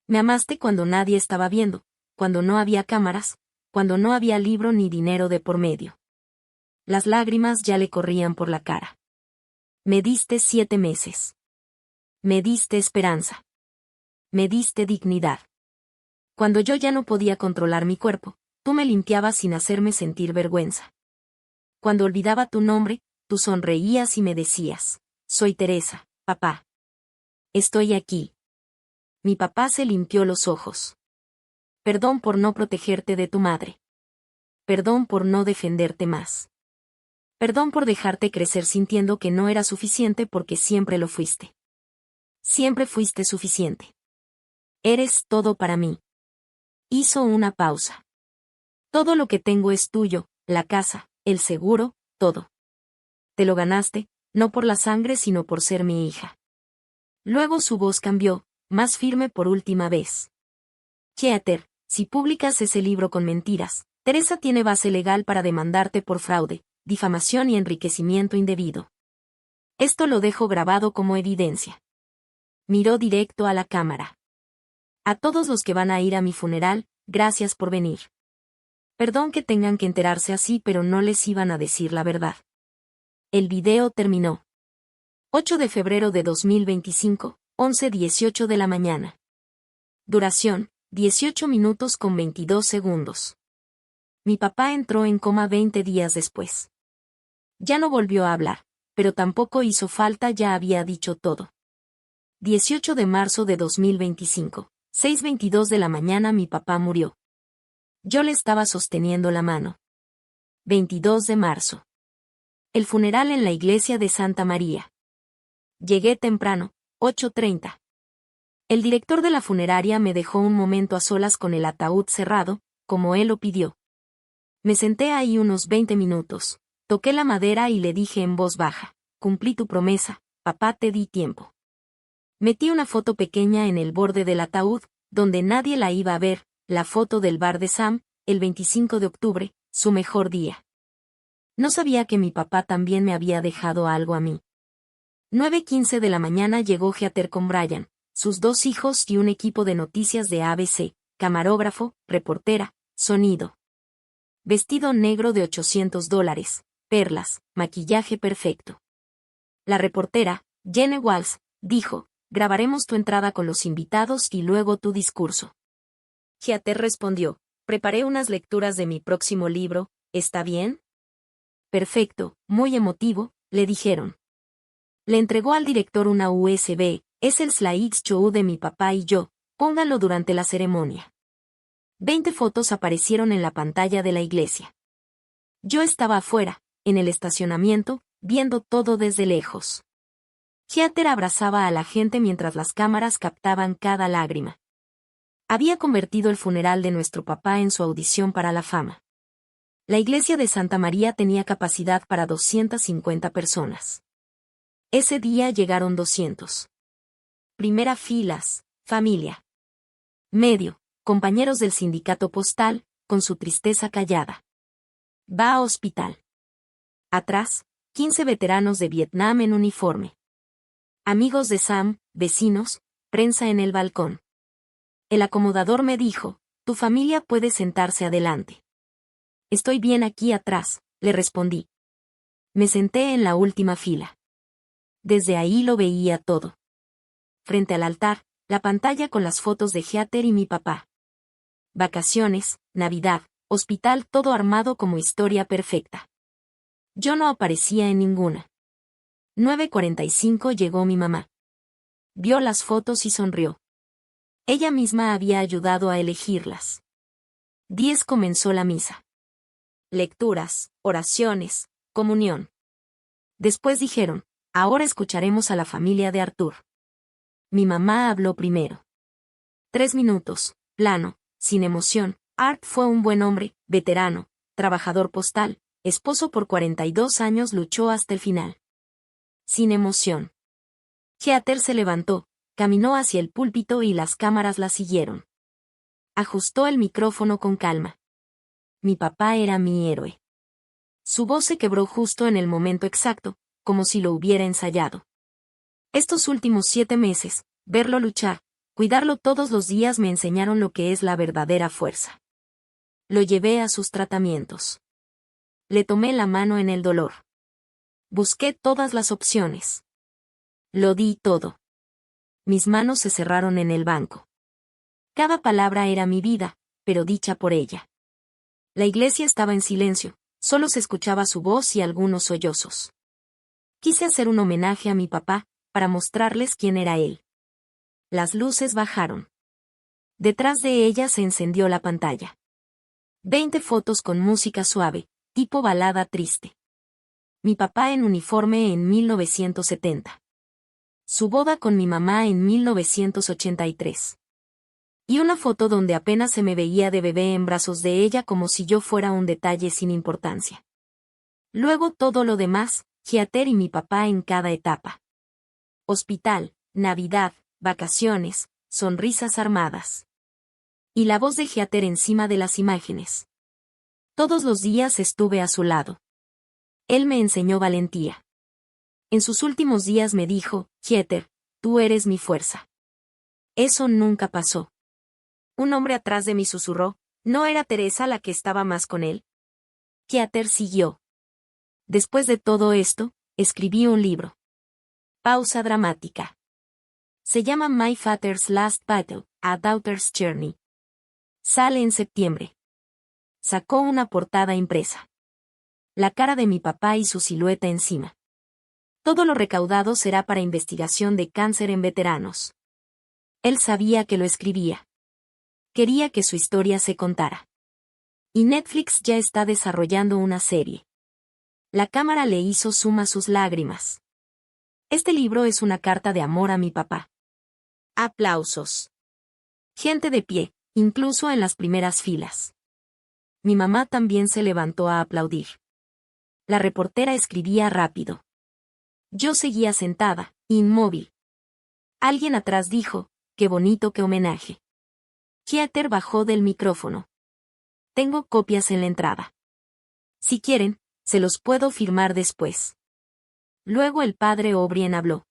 Speaker 1: Me amaste cuando nadie estaba viendo, cuando no había cámaras, cuando no había libro ni dinero de por medio. Las lágrimas ya le corrían por la cara. Me diste 7 meses. Me diste esperanza. Me diste dignidad. Cuando yo ya no podía controlar mi cuerpo, tú me limpiabas sin hacerme sentir vergüenza. Cuando olvidaba tu nombre, tú sonreías y me decías, soy Teresa, papá. Estoy aquí. Mi papá se limpió los ojos. Perdón por no protegerte de tu madre. Perdón por no defenderte más. Perdón por dejarte crecer sintiendo que no era suficiente porque siempre lo fuiste. Siempre fuiste suficiente. Eres todo para mí. Hizo una pausa. Todo lo que tengo es tuyo, la casa, el seguro, todo. Te lo ganaste, no por la sangre sino por ser mi hija. Luego su voz cambió, más firme por última vez. Heather, si publicas ese libro con mentiras, Teresa tiene base legal para demandarte por fraude, difamación y enriquecimiento indebido. Esto lo dejo grabado como evidencia. Miró directo a la cámara. A todos los que van a ir a mi funeral, gracias por venir. Perdón que tengan que enterarse así, pero no les iban a decir la verdad. El video terminó. 8 de febrero de 2025, 11:18 de la mañana. Duración, 18 minutos con 22 segundos. Mi papá entró en coma 20 días después. Ya no volvió a hablar, pero tampoco hizo falta, ya había dicho todo. 18 de marzo de 2025, 6:22 de la mañana mi papá murió. Yo le estaba sosteniendo la mano. 22 de marzo. El funeral en la iglesia de Santa María. Llegué temprano, 8:30. El director de la funeraria me dejó un momento a solas con el ataúd cerrado, como él lo pidió. Me senté ahí unos 20 minutos, toqué la madera y le dije en voz baja, cumplí tu promesa, papá, te di tiempo. Metí una foto pequeña en el borde del ataúd, donde nadie la iba a ver, la foto del bar de Sam, el 25 de octubre, su mejor día. No sabía que mi papá también me había dejado algo a mí. 9:15 de la mañana llegó Heather con Brian, sus 2 hijos y un equipo de noticias de ABC, camarógrafo, reportera, sonido. Vestido negro de $800, perlas, maquillaje perfecto. La reportera, Jenny Walls, dijo, grabaremos tu entrada con los invitados y luego tu discurso. Heather respondió, preparé unas lecturas de mi próximo libro, ¿está bien? Perfecto, muy emotivo, le dijeron. Le entregó al director una USB, es el slideshow de mi papá y yo, pónganlo durante la ceremonia. 20 fotos aparecieron en la pantalla de la iglesia. Yo estaba afuera, en el estacionamiento, viendo todo desde lejos. Heather abrazaba a la gente mientras las cámaras captaban cada lágrima. Había convertido el funeral de nuestro papá en su audición para la fama. La iglesia de Santa María tenía capacidad para 250 personas. Ese día llegaron 200. Primera filas, familia. Medio, compañeros del sindicato postal, con su tristeza callada. Va a hospital. Atrás, 15 veteranos de Vietnam en uniforme. Amigos de Sam, vecinos, prensa en el balcón. El acomodador me dijo, tu familia puede sentarse adelante. Estoy bien aquí atrás, le respondí. Me senté en la última fila. Desde ahí lo veía todo. Frente al altar, la pantalla con las fotos de Heather y mi papá. Vacaciones, Navidad, hospital, todo armado como historia perfecta. Yo no aparecía en ninguna. 9:45 llegó mi mamá. Vio las fotos y sonrió. Ella misma había ayudado a elegirlas. 10 comenzó la misa. Lecturas, oraciones, comunión. Después dijeron, ahora escucharemos a la familia de Arthur. Mi mamá habló primero. 3 minutos, plano, sin emoción. Art fue un buen hombre, veterano, trabajador postal, esposo por 42 años, luchó hasta el final. Sin emoción. Heather se levantó, caminó hacia el púlpito y las cámaras la siguieron. Ajustó el micrófono con calma. Mi papá era mi héroe. Su voz se quebró justo en el momento exacto, como si lo hubiera ensayado. Estos últimos 7 meses, verlo luchar, cuidarlo todos los días me enseñaron lo que es la verdadera fuerza. Lo llevé a sus tratamientos. Le tomé la mano en el dolor. Busqué todas las opciones. Lo di todo. Mis manos se cerraron en el banco. Cada palabra era mi vida, pero dicha por ella. La iglesia estaba en silencio, solo se escuchaba su voz y algunos sollozos. Quise hacer un homenaje a mi papá, para mostrarles quién era él. Las luces bajaron. Detrás de ella se encendió la pantalla. 20 fotos con música suave, tipo balada triste. Mi papá en uniforme en 1970. Su boda con mi mamá en 1983. Y una foto donde apenas se me veía de bebé en brazos de ella como si yo fuera un detalle sin importancia. Luego todo lo demás, Heather y mi papá en cada etapa. Hospital, Navidad, vacaciones, sonrisas armadas. Y la voz de Heather encima de las imágenes. Todos los días estuve a su lado. Él me enseñó valentía. En sus últimos días me dijo, Heather, tú eres mi fuerza. Eso nunca pasó. Un hombre atrás de mí susurró, ¿no era Teresa la que estaba más con él? Heather siguió. Después de todo esto, escribí un libro. Pausa dramática. Se llama My Father's Last Battle, A Daughter's Journey. Sale en septiembre. Sacó una portada impresa. La cara de mi papá y su silueta encima. Todo lo recaudado será para investigación de cáncer en veteranos. Él sabía que lo escribía. Quería que su historia se contara. Y Netflix ya está desarrollando una serie. La cámara le hizo zoom a sus lágrimas. Este libro es una carta de amor a mi papá. Aplausos. Gente de pie, incluso en las primeras filas. Mi mamá también se levantó a aplaudir. La reportera escribía rápido. Yo seguía sentada, inmóvil. Alguien atrás dijo, qué bonito, qué homenaje. Heather bajó del micrófono. Tengo copias en la entrada. Si quieren, se los puedo firmar después. Luego el padre O'Brien habló.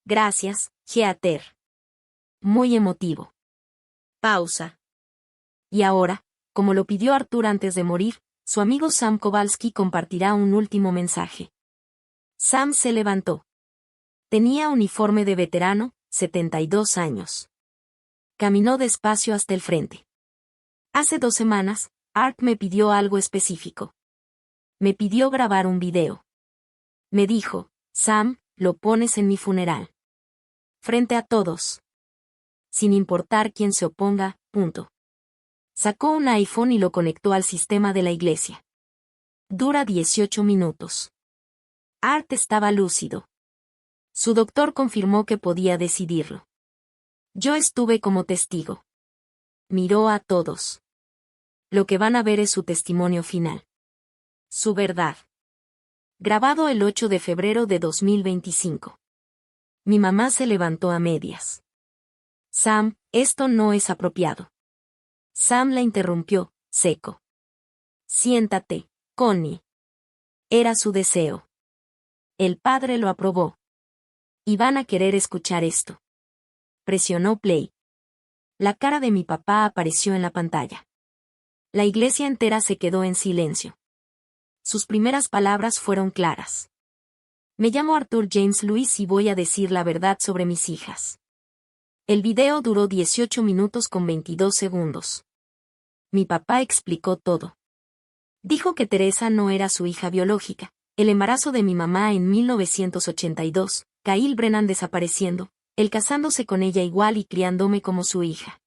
Speaker 1: Gracias, Heather. Muy emotivo. Pausa. Y ahora, como lo pidió Arthur antes de morir, su amigo Sam Kowalski compartirá un último mensaje. Sam se levantó. Tenía uniforme de veterano, 72 años. Caminó despacio hasta el frente. Hace 2 semanas, Art me pidió algo específico. Me pidió grabar un video. Me dijo, Sam, lo pones en mi funeral. Frente a todos. Sin importar quién se oponga, punto. Sacó un iPhone y lo conectó al sistema de la iglesia. Dura 18 minutos. Art estaba lúcido. Su doctor confirmó que podía decidirlo. Yo estuve como testigo. Miró a todos. Lo que van a ver es su testimonio final. Su verdad. Grabado el 8 de febrero de 2025. Mi mamá se levantó a medias. Sam, esto no es apropiado. Sam la interrumpió, seco. Siéntate, Connie. Era su deseo. El padre lo aprobó. Y van a querer escuchar esto. Presionó play. La cara de mi papá apareció en la pantalla. La iglesia entera se quedó en silencio. Sus primeras palabras fueron claras. Me llamo Arthur James Lewis y voy a decir la verdad sobre mis hijas. El video duró 18 minutos con 22 segundos. Mi papá explicó todo. Dijo que Teresa no era su hija biológica, el embarazo de mi mamá en 1982, Kyle Brennan desapareciendo, él casándose con ella igual y criándome como su hija.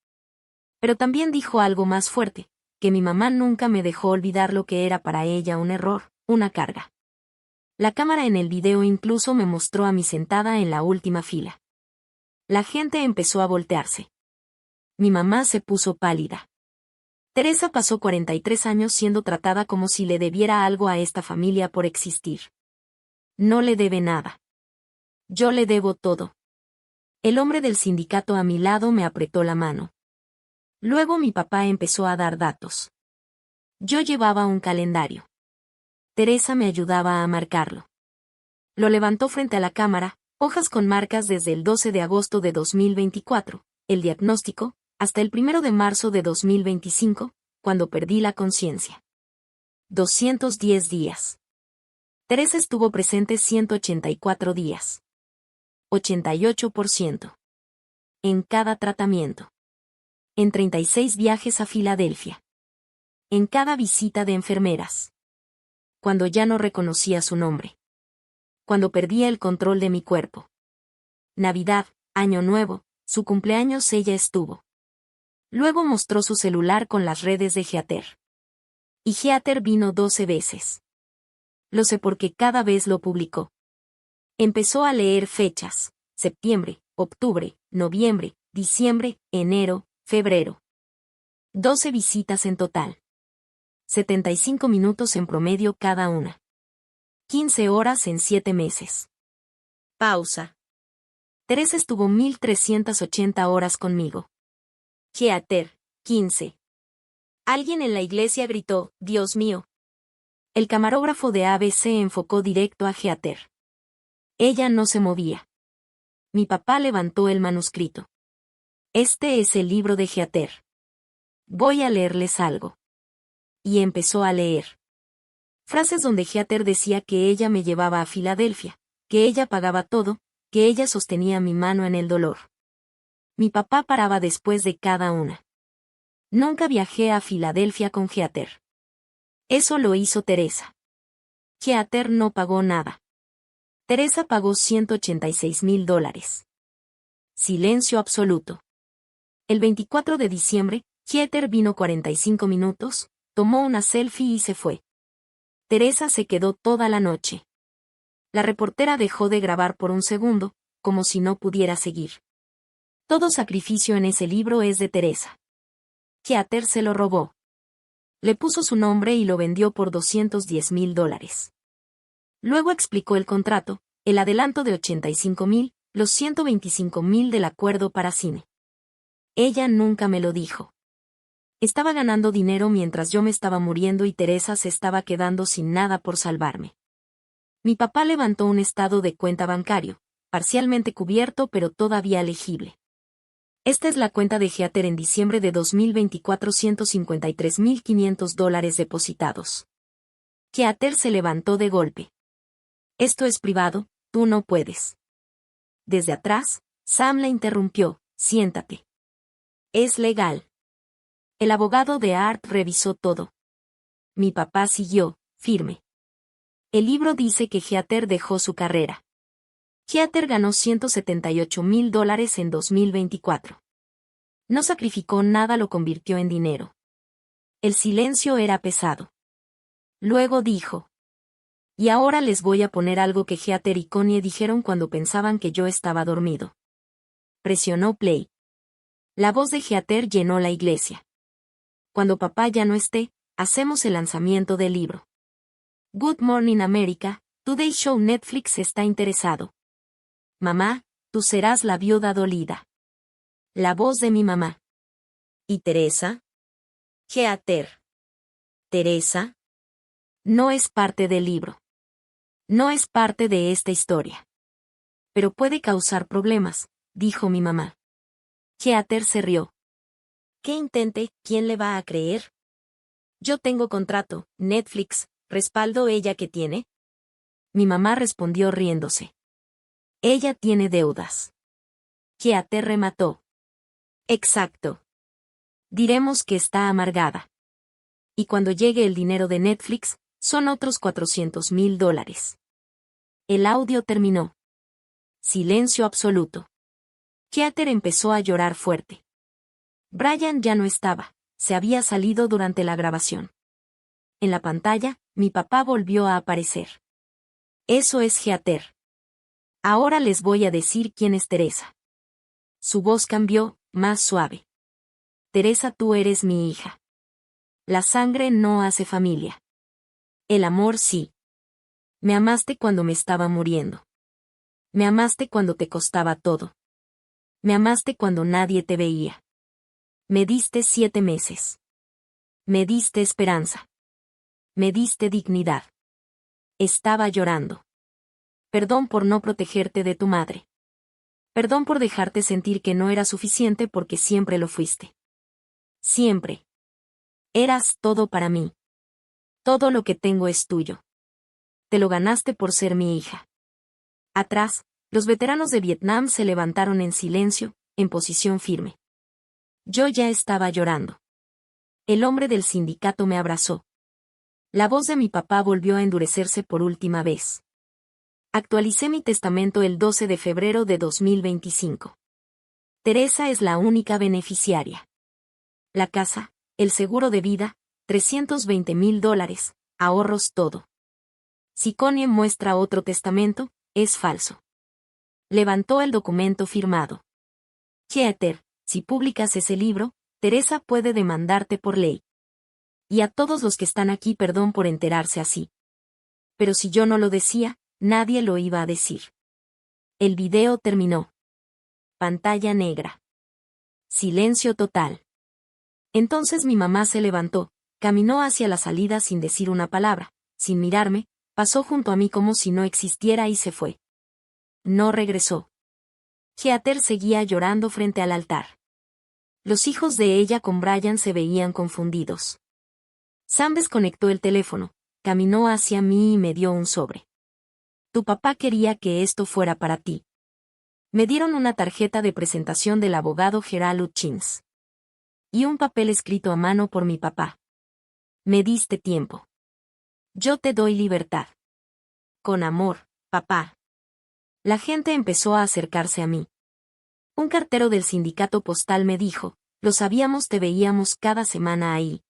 Speaker 1: Pero también dijo algo más fuerte, que mi mamá nunca me dejó olvidar lo que era para ella un error, una carga. La cámara en el video incluso me mostró a mí sentada en la última fila. La gente empezó a voltearse. Mi mamá se puso pálida. Teresa pasó 43 años siendo tratada como si le debiera algo a esta familia por existir. No le debe nada. Yo le debo todo. El hombre del sindicato a mi lado me apretó la mano. Luego mi papá empezó a dar datos. Yo llevaba un calendario. Teresa me ayudaba a marcarlo. Lo levantó frente a la cámara, hojas con marcas desde el 12 de agosto de 2024, el diagnóstico, hasta el 1 de marzo de 2025, cuando perdí la conciencia. 210 días. Teresa estuvo presente 184 días. 88%. En cada tratamiento. En 36 viajes a Filadelfia. En cada visita de enfermeras. Cuando ya no reconocía su nombre. Cuando perdía el control de mi cuerpo. Navidad, Año Nuevo, su cumpleaños ella estuvo. Luego mostró su celular con las redes de Heather. Y Heather vino 12 veces. Lo sé porque cada vez lo publicó. Empezó a leer fechas: septiembre, octubre, noviembre, diciembre, enero, febrero. 12 visitas en total. 75 minutos en promedio cada una. 15 horas en 7 meses. Pausa. Teresa estuvo 1380 horas conmigo. Heather, 15. Alguien en la iglesia gritó, Dios mío. El camarógrafo de ABC enfocó directo a Heather. Ella no se movía. Mi papá levantó el manuscrito. Este es el libro de Heather. Voy a leerles algo. Y empezó a leer. Frases donde Heather decía que ella me llevaba a Filadelfia, que ella pagaba todo, que ella sostenía mi mano en el dolor. Mi papá paraba después de cada una. Nunca viajé a Filadelfia con Heather. Eso lo hizo Teresa. Heather no pagó nada. Teresa pagó $186,000. Silencio absoluto. El 24 de diciembre, Heather vino 45 minutos, tomó una selfie y se fue. Teresa se quedó toda la noche. La reportera dejó de grabar por un segundo, como si no pudiera seguir. Todo sacrificio en ese libro es de Teresa. Heather se lo robó. Le puso su nombre y lo vendió por $210,000. Luego explicó el contrato, el adelanto de $85,000, los $125,000 del acuerdo para cine. Ella nunca me lo dijo. Estaba ganando dinero mientras yo me estaba muriendo y Teresa se estaba quedando sin nada por salvarme. Mi papá levantó un estado de cuenta bancario, parcialmente cubierto pero todavía legible. Esta es la cuenta de Heather en diciembre de 2024, $153,500 depositados. Heather se levantó de golpe. Esto es privado, tú no puedes. Desde atrás, Sam la interrumpió, siéntate. Es legal. El abogado de Art revisó todo. Mi papá siguió, firme. El libro dice que Heather dejó su carrera. Heather ganó $178,000 en 2024. No sacrificó nada, lo convirtió en dinero. El silencio era pesado. Luego dijo. Y ahora les voy a poner algo que Heather y Connie dijeron cuando pensaban que yo estaba dormido. Presionó play. La voz de Heather llenó la iglesia. Cuando papá ya no esté, hacemos el lanzamiento del libro. Good Morning America, Today Show Netflix está interesado. Mamá, tú serás la viuda dolida. La voz de mi mamá. ¿Y Teresa? Heather. Teresa. No es parte del libro. No es parte de esta historia. Pero puede causar problemas, dijo mi mamá. Heather se rió. ¿Qué intente? ¿Quién le va a creer? Yo tengo contrato, Netflix, respaldo ella que tiene. Mi mamá respondió riéndose. Ella tiene deudas. Heather remató. Exacto. Diremos que está amargada. Y cuando llegue el dinero de Netflix, son otros $400,000. El audio terminó. Silencio absoluto. Heather empezó a llorar fuerte. Brian ya no estaba, se había salido durante la grabación. En la pantalla, mi papá volvió a aparecer. Eso es Heather. Ahora les voy a decir quién es Teresa. Su voz cambió, más suave. Teresa, tú eres mi hija. La sangre no hace familia. El amor sí. Me amaste cuando me estaba muriendo. Me amaste cuando te costaba todo. Me amaste cuando nadie te veía. Me diste 7 meses. Me diste esperanza. Me diste dignidad. Estaba llorando. Perdón por no protegerte de tu madre. Perdón por dejarte sentir que no era suficiente porque siempre lo fuiste. Siempre. Eras todo para mí. Todo lo que tengo es tuyo. Te lo ganaste por ser mi hija. Atrás, los veteranos de Vietnam se levantaron en silencio, en posición firme. Yo ya estaba llorando. El hombre del sindicato me abrazó. La voz de mi papá volvió a endurecerse por última vez. Actualicé mi testamento el 12 de febrero de 2025. Teresa es la única beneficiaria. La casa, el seguro de vida, $320,000, ahorros todo. Si Connie muestra otro testamento, es falso. Levantó el documento firmado. Heather, si publicas ese libro, Teresa puede demandarte por ley. Y a todos los que están aquí perdón por enterarse así. Pero si yo no lo decía, nadie lo iba a decir. El video terminó. Pantalla negra. Silencio total. Entonces mi mamá se levantó, caminó hacia la salida sin decir una palabra, sin mirarme, pasó junto a mí como si no existiera y se fue. No regresó. Heather seguía llorando frente al altar. Los hijos de ella con Brian se veían confundidos. Sam desconectó el teléfono, caminó hacia mí y me dio un sobre. Tu papá quería que esto fuera para ti. Me dieron una tarjeta de presentación del abogado Gerald Hutchins. Y un papel escrito a mano por mi papá. Me diste tiempo. Yo te doy libertad. Con amor, papá. La gente empezó a acercarse a mí. Un cartero del sindicato postal me dijo, lo sabíamos, te veíamos cada semana ahí.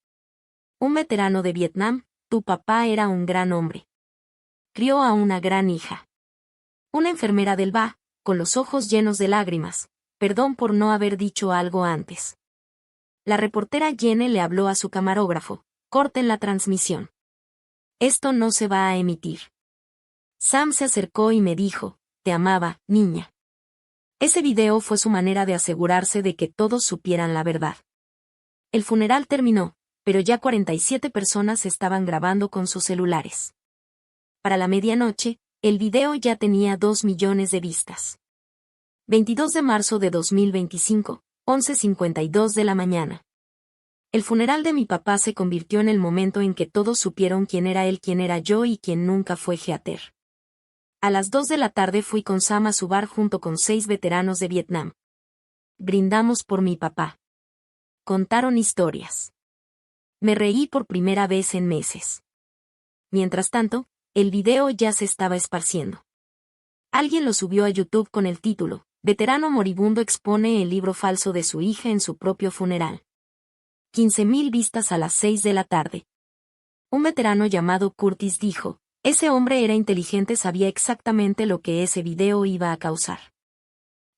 Speaker 1: Un veterano de Vietnam, tu papá era un gran hombre. Crió a una gran hija. Una enfermera del VA, con los ojos llenos de lágrimas, perdón por no haber dicho algo antes. La reportera Jenny le habló a su camarógrafo, corten la transmisión. Esto no se va a emitir. Sam se acercó y me dijo, te amaba, niña. Ese video fue su manera de asegurarse de que todos supieran la verdad. El funeral terminó, pero ya 47 personas estaban grabando con sus celulares. Para la medianoche, el video ya tenía 2 millones de vistas. 22 de marzo de 2025, 11:52 de la mañana. El funeral de mi papá se convirtió en el momento en que todos supieron quién era él, quién era yo y quién nunca fue Heather. A las 2 de la tarde fui con Sam a su bar junto con 6 veteranos de Vietnam. Brindamos por mi papá. Contaron historias. Me reí por primera vez en meses. Mientras tanto, el video ya se estaba esparciendo. Alguien lo subió a YouTube con el título, Veterano moribundo expone el libro falso de su hija en su propio funeral. 15,000 vistas a las 6 de la tarde. Un veterano llamado Curtis dijo, ese hombre era inteligente, sabía exactamente lo que ese video iba a causar.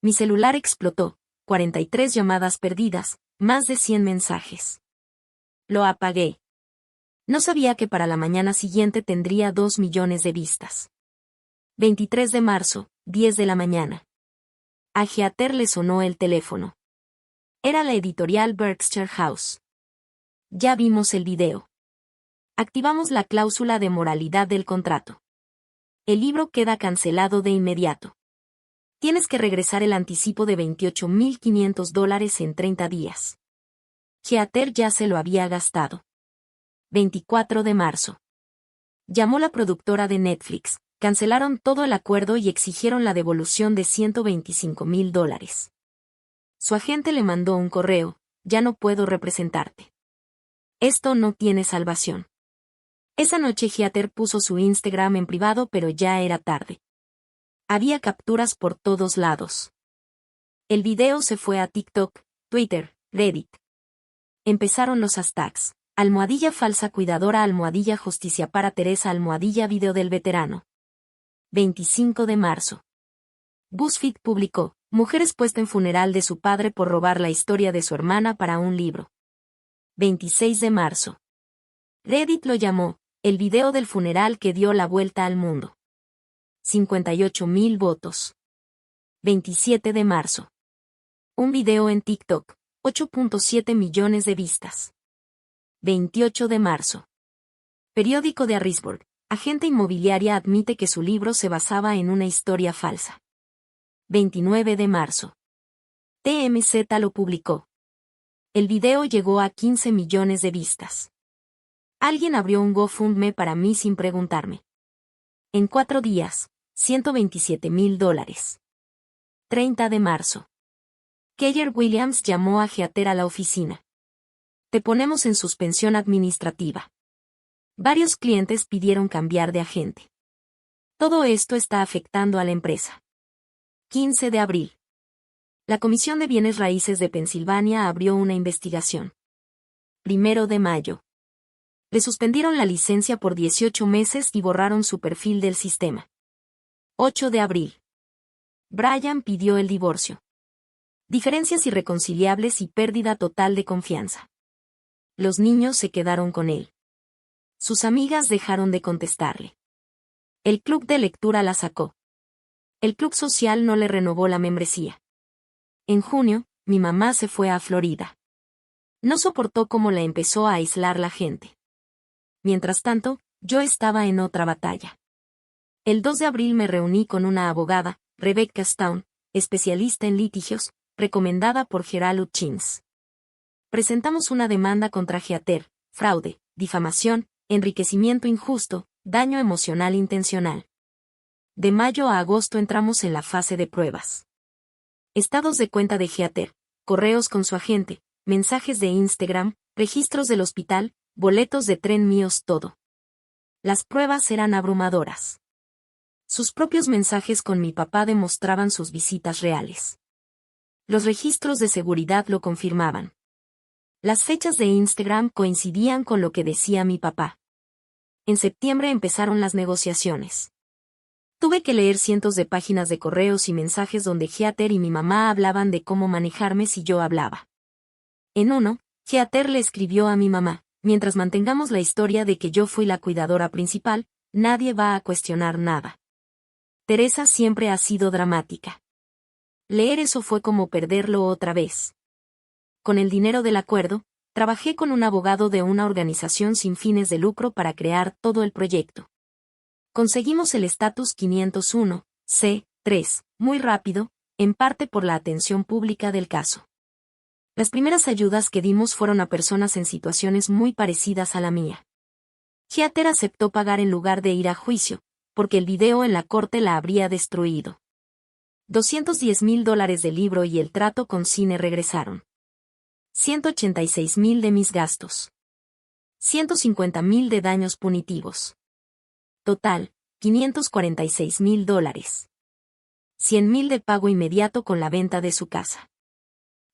Speaker 1: Mi celular explotó, 43 llamadas perdidas, más de 100 mensajes. Lo apagué. No sabía que para la mañana siguiente tendría 2 millones de vistas. 23 de marzo, 10 de la mañana. A Heather le sonó el teléfono. Era la editorial Berkshire House. Ya vimos el video. Activamos la cláusula de moralidad del contrato. El libro queda cancelado de inmediato. Tienes que regresar el anticipo de $28.500 en 30 días. Heather ya se lo había gastado. 24 de marzo. Llamó la productora de Netflix, cancelaron todo el acuerdo y exigieron la devolución de $125.000. Su agente le mandó un correo: ya no puedo representarte. Esto no tiene salvación. Esa noche Heather puso su Instagram en privado, pero ya era tarde. Había capturas por todos lados. El video se fue a TikTok, Twitter, Reddit. Empezaron los hashtags: #falsa cuidadora, #justicia para Teresa, #video del veterano. 25 de marzo. BuzzFeed publicó: mujeres puesta en funeral de su padre por robar la historia de su hermana para un libro. 26 de marzo. Reddit lo llamó: el video del funeral que dio la vuelta al mundo. 58.000 votos. 27 de marzo. Un video en TikTok, 8.7 millones de vistas. 28 de marzo. Periódico de Harrisburg: agente inmobiliaria admite que su libro se basaba en una historia falsa. 29 de marzo. TMZ lo publicó. El video llegó a 15 millones de vistas. Alguien abrió un GoFundMe para mí sin preguntarme. En 4 días, $127.000. 30 de marzo. Keller Williams llamó a Heather a la oficina. Te ponemos en suspensión administrativa. Varios clientes pidieron cambiar de agente. Todo esto está afectando a la empresa. 15 de abril. La Comisión de Bienes Raíces de Pensilvania abrió una investigación. 1 de mayo. Le suspendieron la licencia por 18 meses y borraron su perfil del sistema. 8 de abril. Brian pidió el divorcio. Diferencias irreconciliables y pérdida total de confianza. Los niños se quedaron con él. Sus amigas dejaron de contestarle. El club de lectura la sacó. El club social no le renovó la membresía. En junio, mi mamá se fue a Florida. No soportó cómo la empezó a aislar la gente. Mientras tanto, yo estaba en otra batalla. El 2 de abril me reuní con una abogada, Rebecca Stone, especialista en litigios, recomendada por Gerald Hutchins. Presentamos una demanda contra Heather: fraude, difamación, enriquecimiento injusto, daño emocional intencional. De mayo a agosto entramos en la fase de pruebas. Estados de cuenta de Heather, correos con su agente, mensajes de Instagram, registros del hospital, boletos de tren míos, todo. Las pruebas eran abrumadoras. Sus propios mensajes con mi papá demostraban sus visitas reales. Los registros de seguridad lo confirmaban. Las fechas de Instagram coincidían con lo que decía mi papá. En septiembre empezaron las negociaciones. Tuve que leer cientos de páginas de correos y mensajes donde Heather y mi mamá hablaban de cómo manejarme si yo hablaba. En uno, Heather le escribió a mi mamá: mientras mantengamos la historia de que yo fui la cuidadora principal, nadie va a cuestionar nada. Teresa siempre ha sido dramática. Leer eso fue como perderlo otra vez. Con el dinero del acuerdo, trabajé con un abogado de una organización sin fines de lucro para crear todo el proyecto. Conseguimos el estatus 501, C3, muy rápido, en parte por la atención pública del caso. Las primeras ayudas que dimos fueron a personas en situaciones muy parecidas a la mía. Heather aceptó pagar en lugar de ir a juicio, porque el video en la corte la habría destruido. $210.000 del libro y el trato con cine regresaron. 186.000 de mis gastos. 150.000 de daños punitivos. Total, $546.000. 100.000 de pago inmediato con la venta de su casa.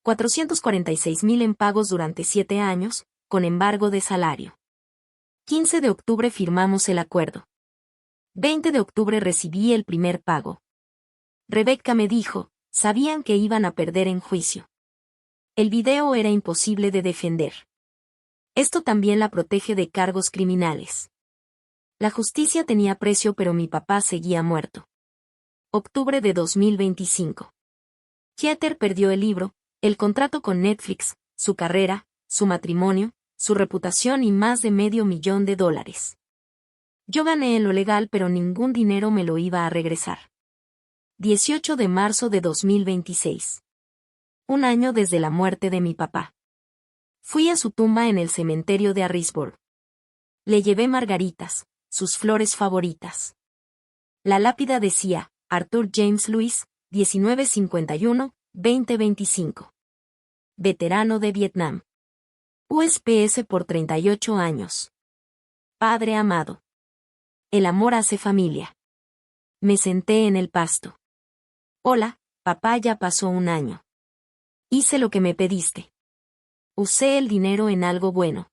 Speaker 1: 446.000 en pagos durante 7 años, con embargo de salario. 15 de octubre firmamos el acuerdo. 20 de octubre recibí el primer pago. Rebecca me dijo: sabían que iban a perder en juicio. El video era imposible de defender. Esto también la protege de cargos criminales. La justicia tenía precio, pero mi papá seguía muerto. Octubre de 2025. Heather perdió el libro, el contrato con Netflix, su carrera, su matrimonio, su reputación y más de $500,000. Yo gané en lo legal, pero ningún dinero me lo iba a regresar. 18 de marzo de 2026. Un año desde la muerte de mi papá. Fui a su tumba en el cementerio de Harrisburg. Le llevé margaritas, sus flores favoritas. La lápida decía, Arthur James Lewis, 1951-2025. Veterano de Vietnam. USPS por 38 años. Padre amado. El amor hace familia. Me senté en el pasto. Hola, papá, ya pasó un año. Hice lo que me pediste. Usé el dinero en algo bueno.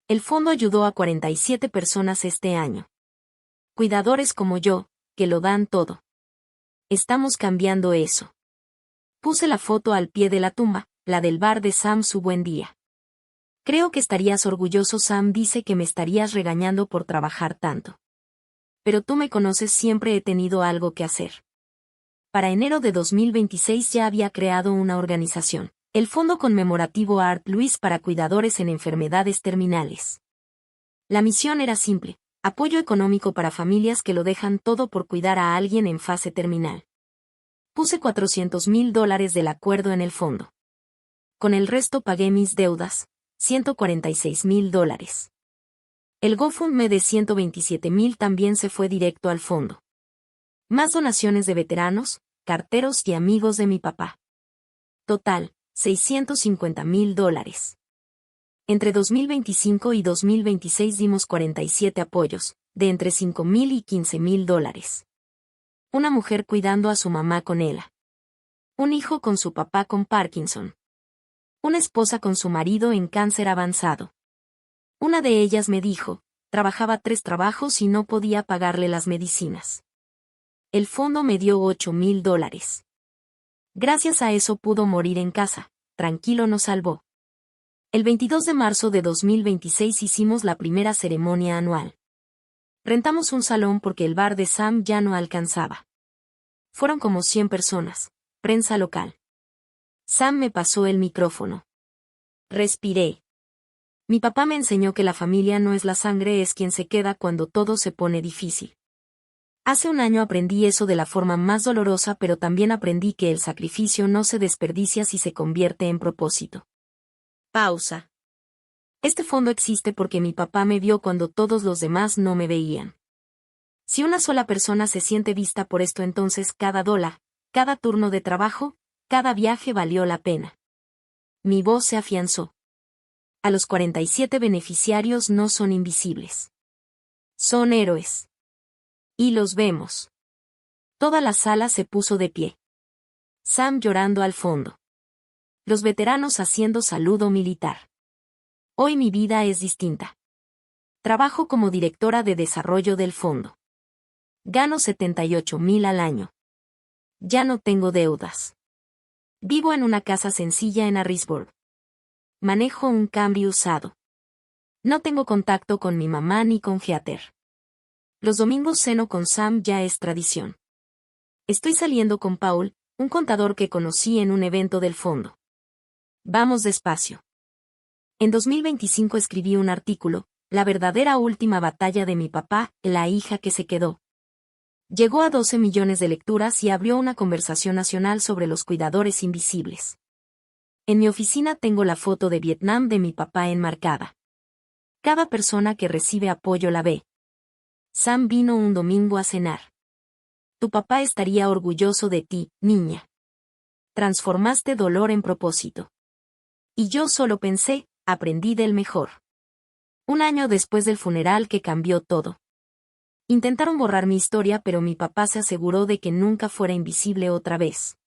Speaker 1: El fondo ayudó a 47 personas este año. Cuidadores como yo, que lo dan todo. Estamos cambiando eso. Puse la foto al pie de la tumba, la del bar de Sam su buen día. Creo que estarías orgulloso. Sam dice que me estarías regañando por trabajar tanto. Pero tú me conoces, siempre he tenido algo que hacer. Para enero de 2026 ya había creado una organización, el Fondo Conmemorativo Art Lewis para Cuidadores en Enfermedades Terminales. La misión era simple, apoyo económico para familias que lo dejan todo por cuidar a alguien en fase terminal. Puse $400,000 del acuerdo en el fondo. Con el resto pagué mis deudas, $146,000. El GoFundMe de $127,000 también se fue directo al fondo. Más donaciones de veteranos, carteros y amigos de mi papá. Total, $650,000. Entre 2025 y 2026 dimos 47 apoyos, de entre $5,000 y $15,000. Una mujer cuidando a su mamá con ELA. Un hijo con su papá con Parkinson. Una esposa con su marido en cáncer avanzado. Una de ellas me dijo, trabajaba 3 trabajos y no podía pagarle las medicinas. El fondo me dio $8,000. Gracias a eso pudo morir en casa, tranquilo, nos salvó. El 22 de marzo de 2026 hicimos la primera ceremonia anual. Rentamos un salón porque el bar de Sam ya no alcanzaba. Fueron como 100 personas, prensa local. Sam me pasó el micrófono. Respiré. Mi papá me enseñó que la familia no es la sangre, es quien se queda cuando todo se pone difícil. Hace un año aprendí eso de la forma más dolorosa, pero también aprendí que el sacrificio no se desperdicia si se convierte en propósito. Pausa. Este fondo existe porque mi papá me vio cuando todos los demás no me veían. Si una sola persona se siente vista por esto, entonces cada dólar, cada turno de trabajo, cada viaje valió la pena. Mi voz se afianzó. A los 47 beneficiarios no son invisibles. Son héroes. Y los vemos. Toda la sala se puso de pie. Sam llorando al fondo. Los veteranos haciendo saludo militar. Hoy mi vida es distinta. Trabajo como directora de desarrollo del fondo. Gano $78,000 al año. Ya no tengo deudas. Vivo en una casa sencilla en Harrisburg. Manejo un Camry usado. No tengo contacto con mi mamá ni con Heather. Los domingos ceno con Sam, ya es tradición. Estoy saliendo con Paul, un contador que conocí en un evento del fondo. Vamos despacio. En 2025 escribí un artículo, La verdadera última batalla de mi papá, la hija que se quedó. Llegó a 12 millones de lecturas y abrió una conversación nacional sobre los cuidadores invisibles. En mi oficina tengo la foto de Vietnam de mi papá enmarcada. Cada persona que recibe apoyo la ve. Sam vino un domingo a cenar. Tu papá estaría orgulloso de ti, niña. Transformaste dolor en propósito. Y yo solo pensé, aprendí del mejor. Un año después del funeral que cambió todo. Intentaron borrar mi historia, pero mi papá se aseguró de que nunca fuera invisible otra vez.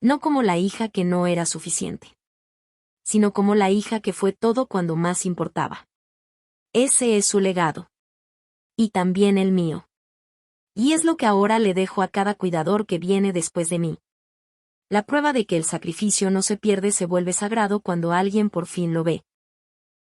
Speaker 1: No como la hija que no era suficiente, sino como la hija que fue todo cuando más importaba. Ese es su legado. Y también el mío. Y es lo que ahora le dejo a cada cuidador que viene después de mí. La prueba de que el sacrificio no se pierde se vuelve sagrado cuando alguien por fin lo ve.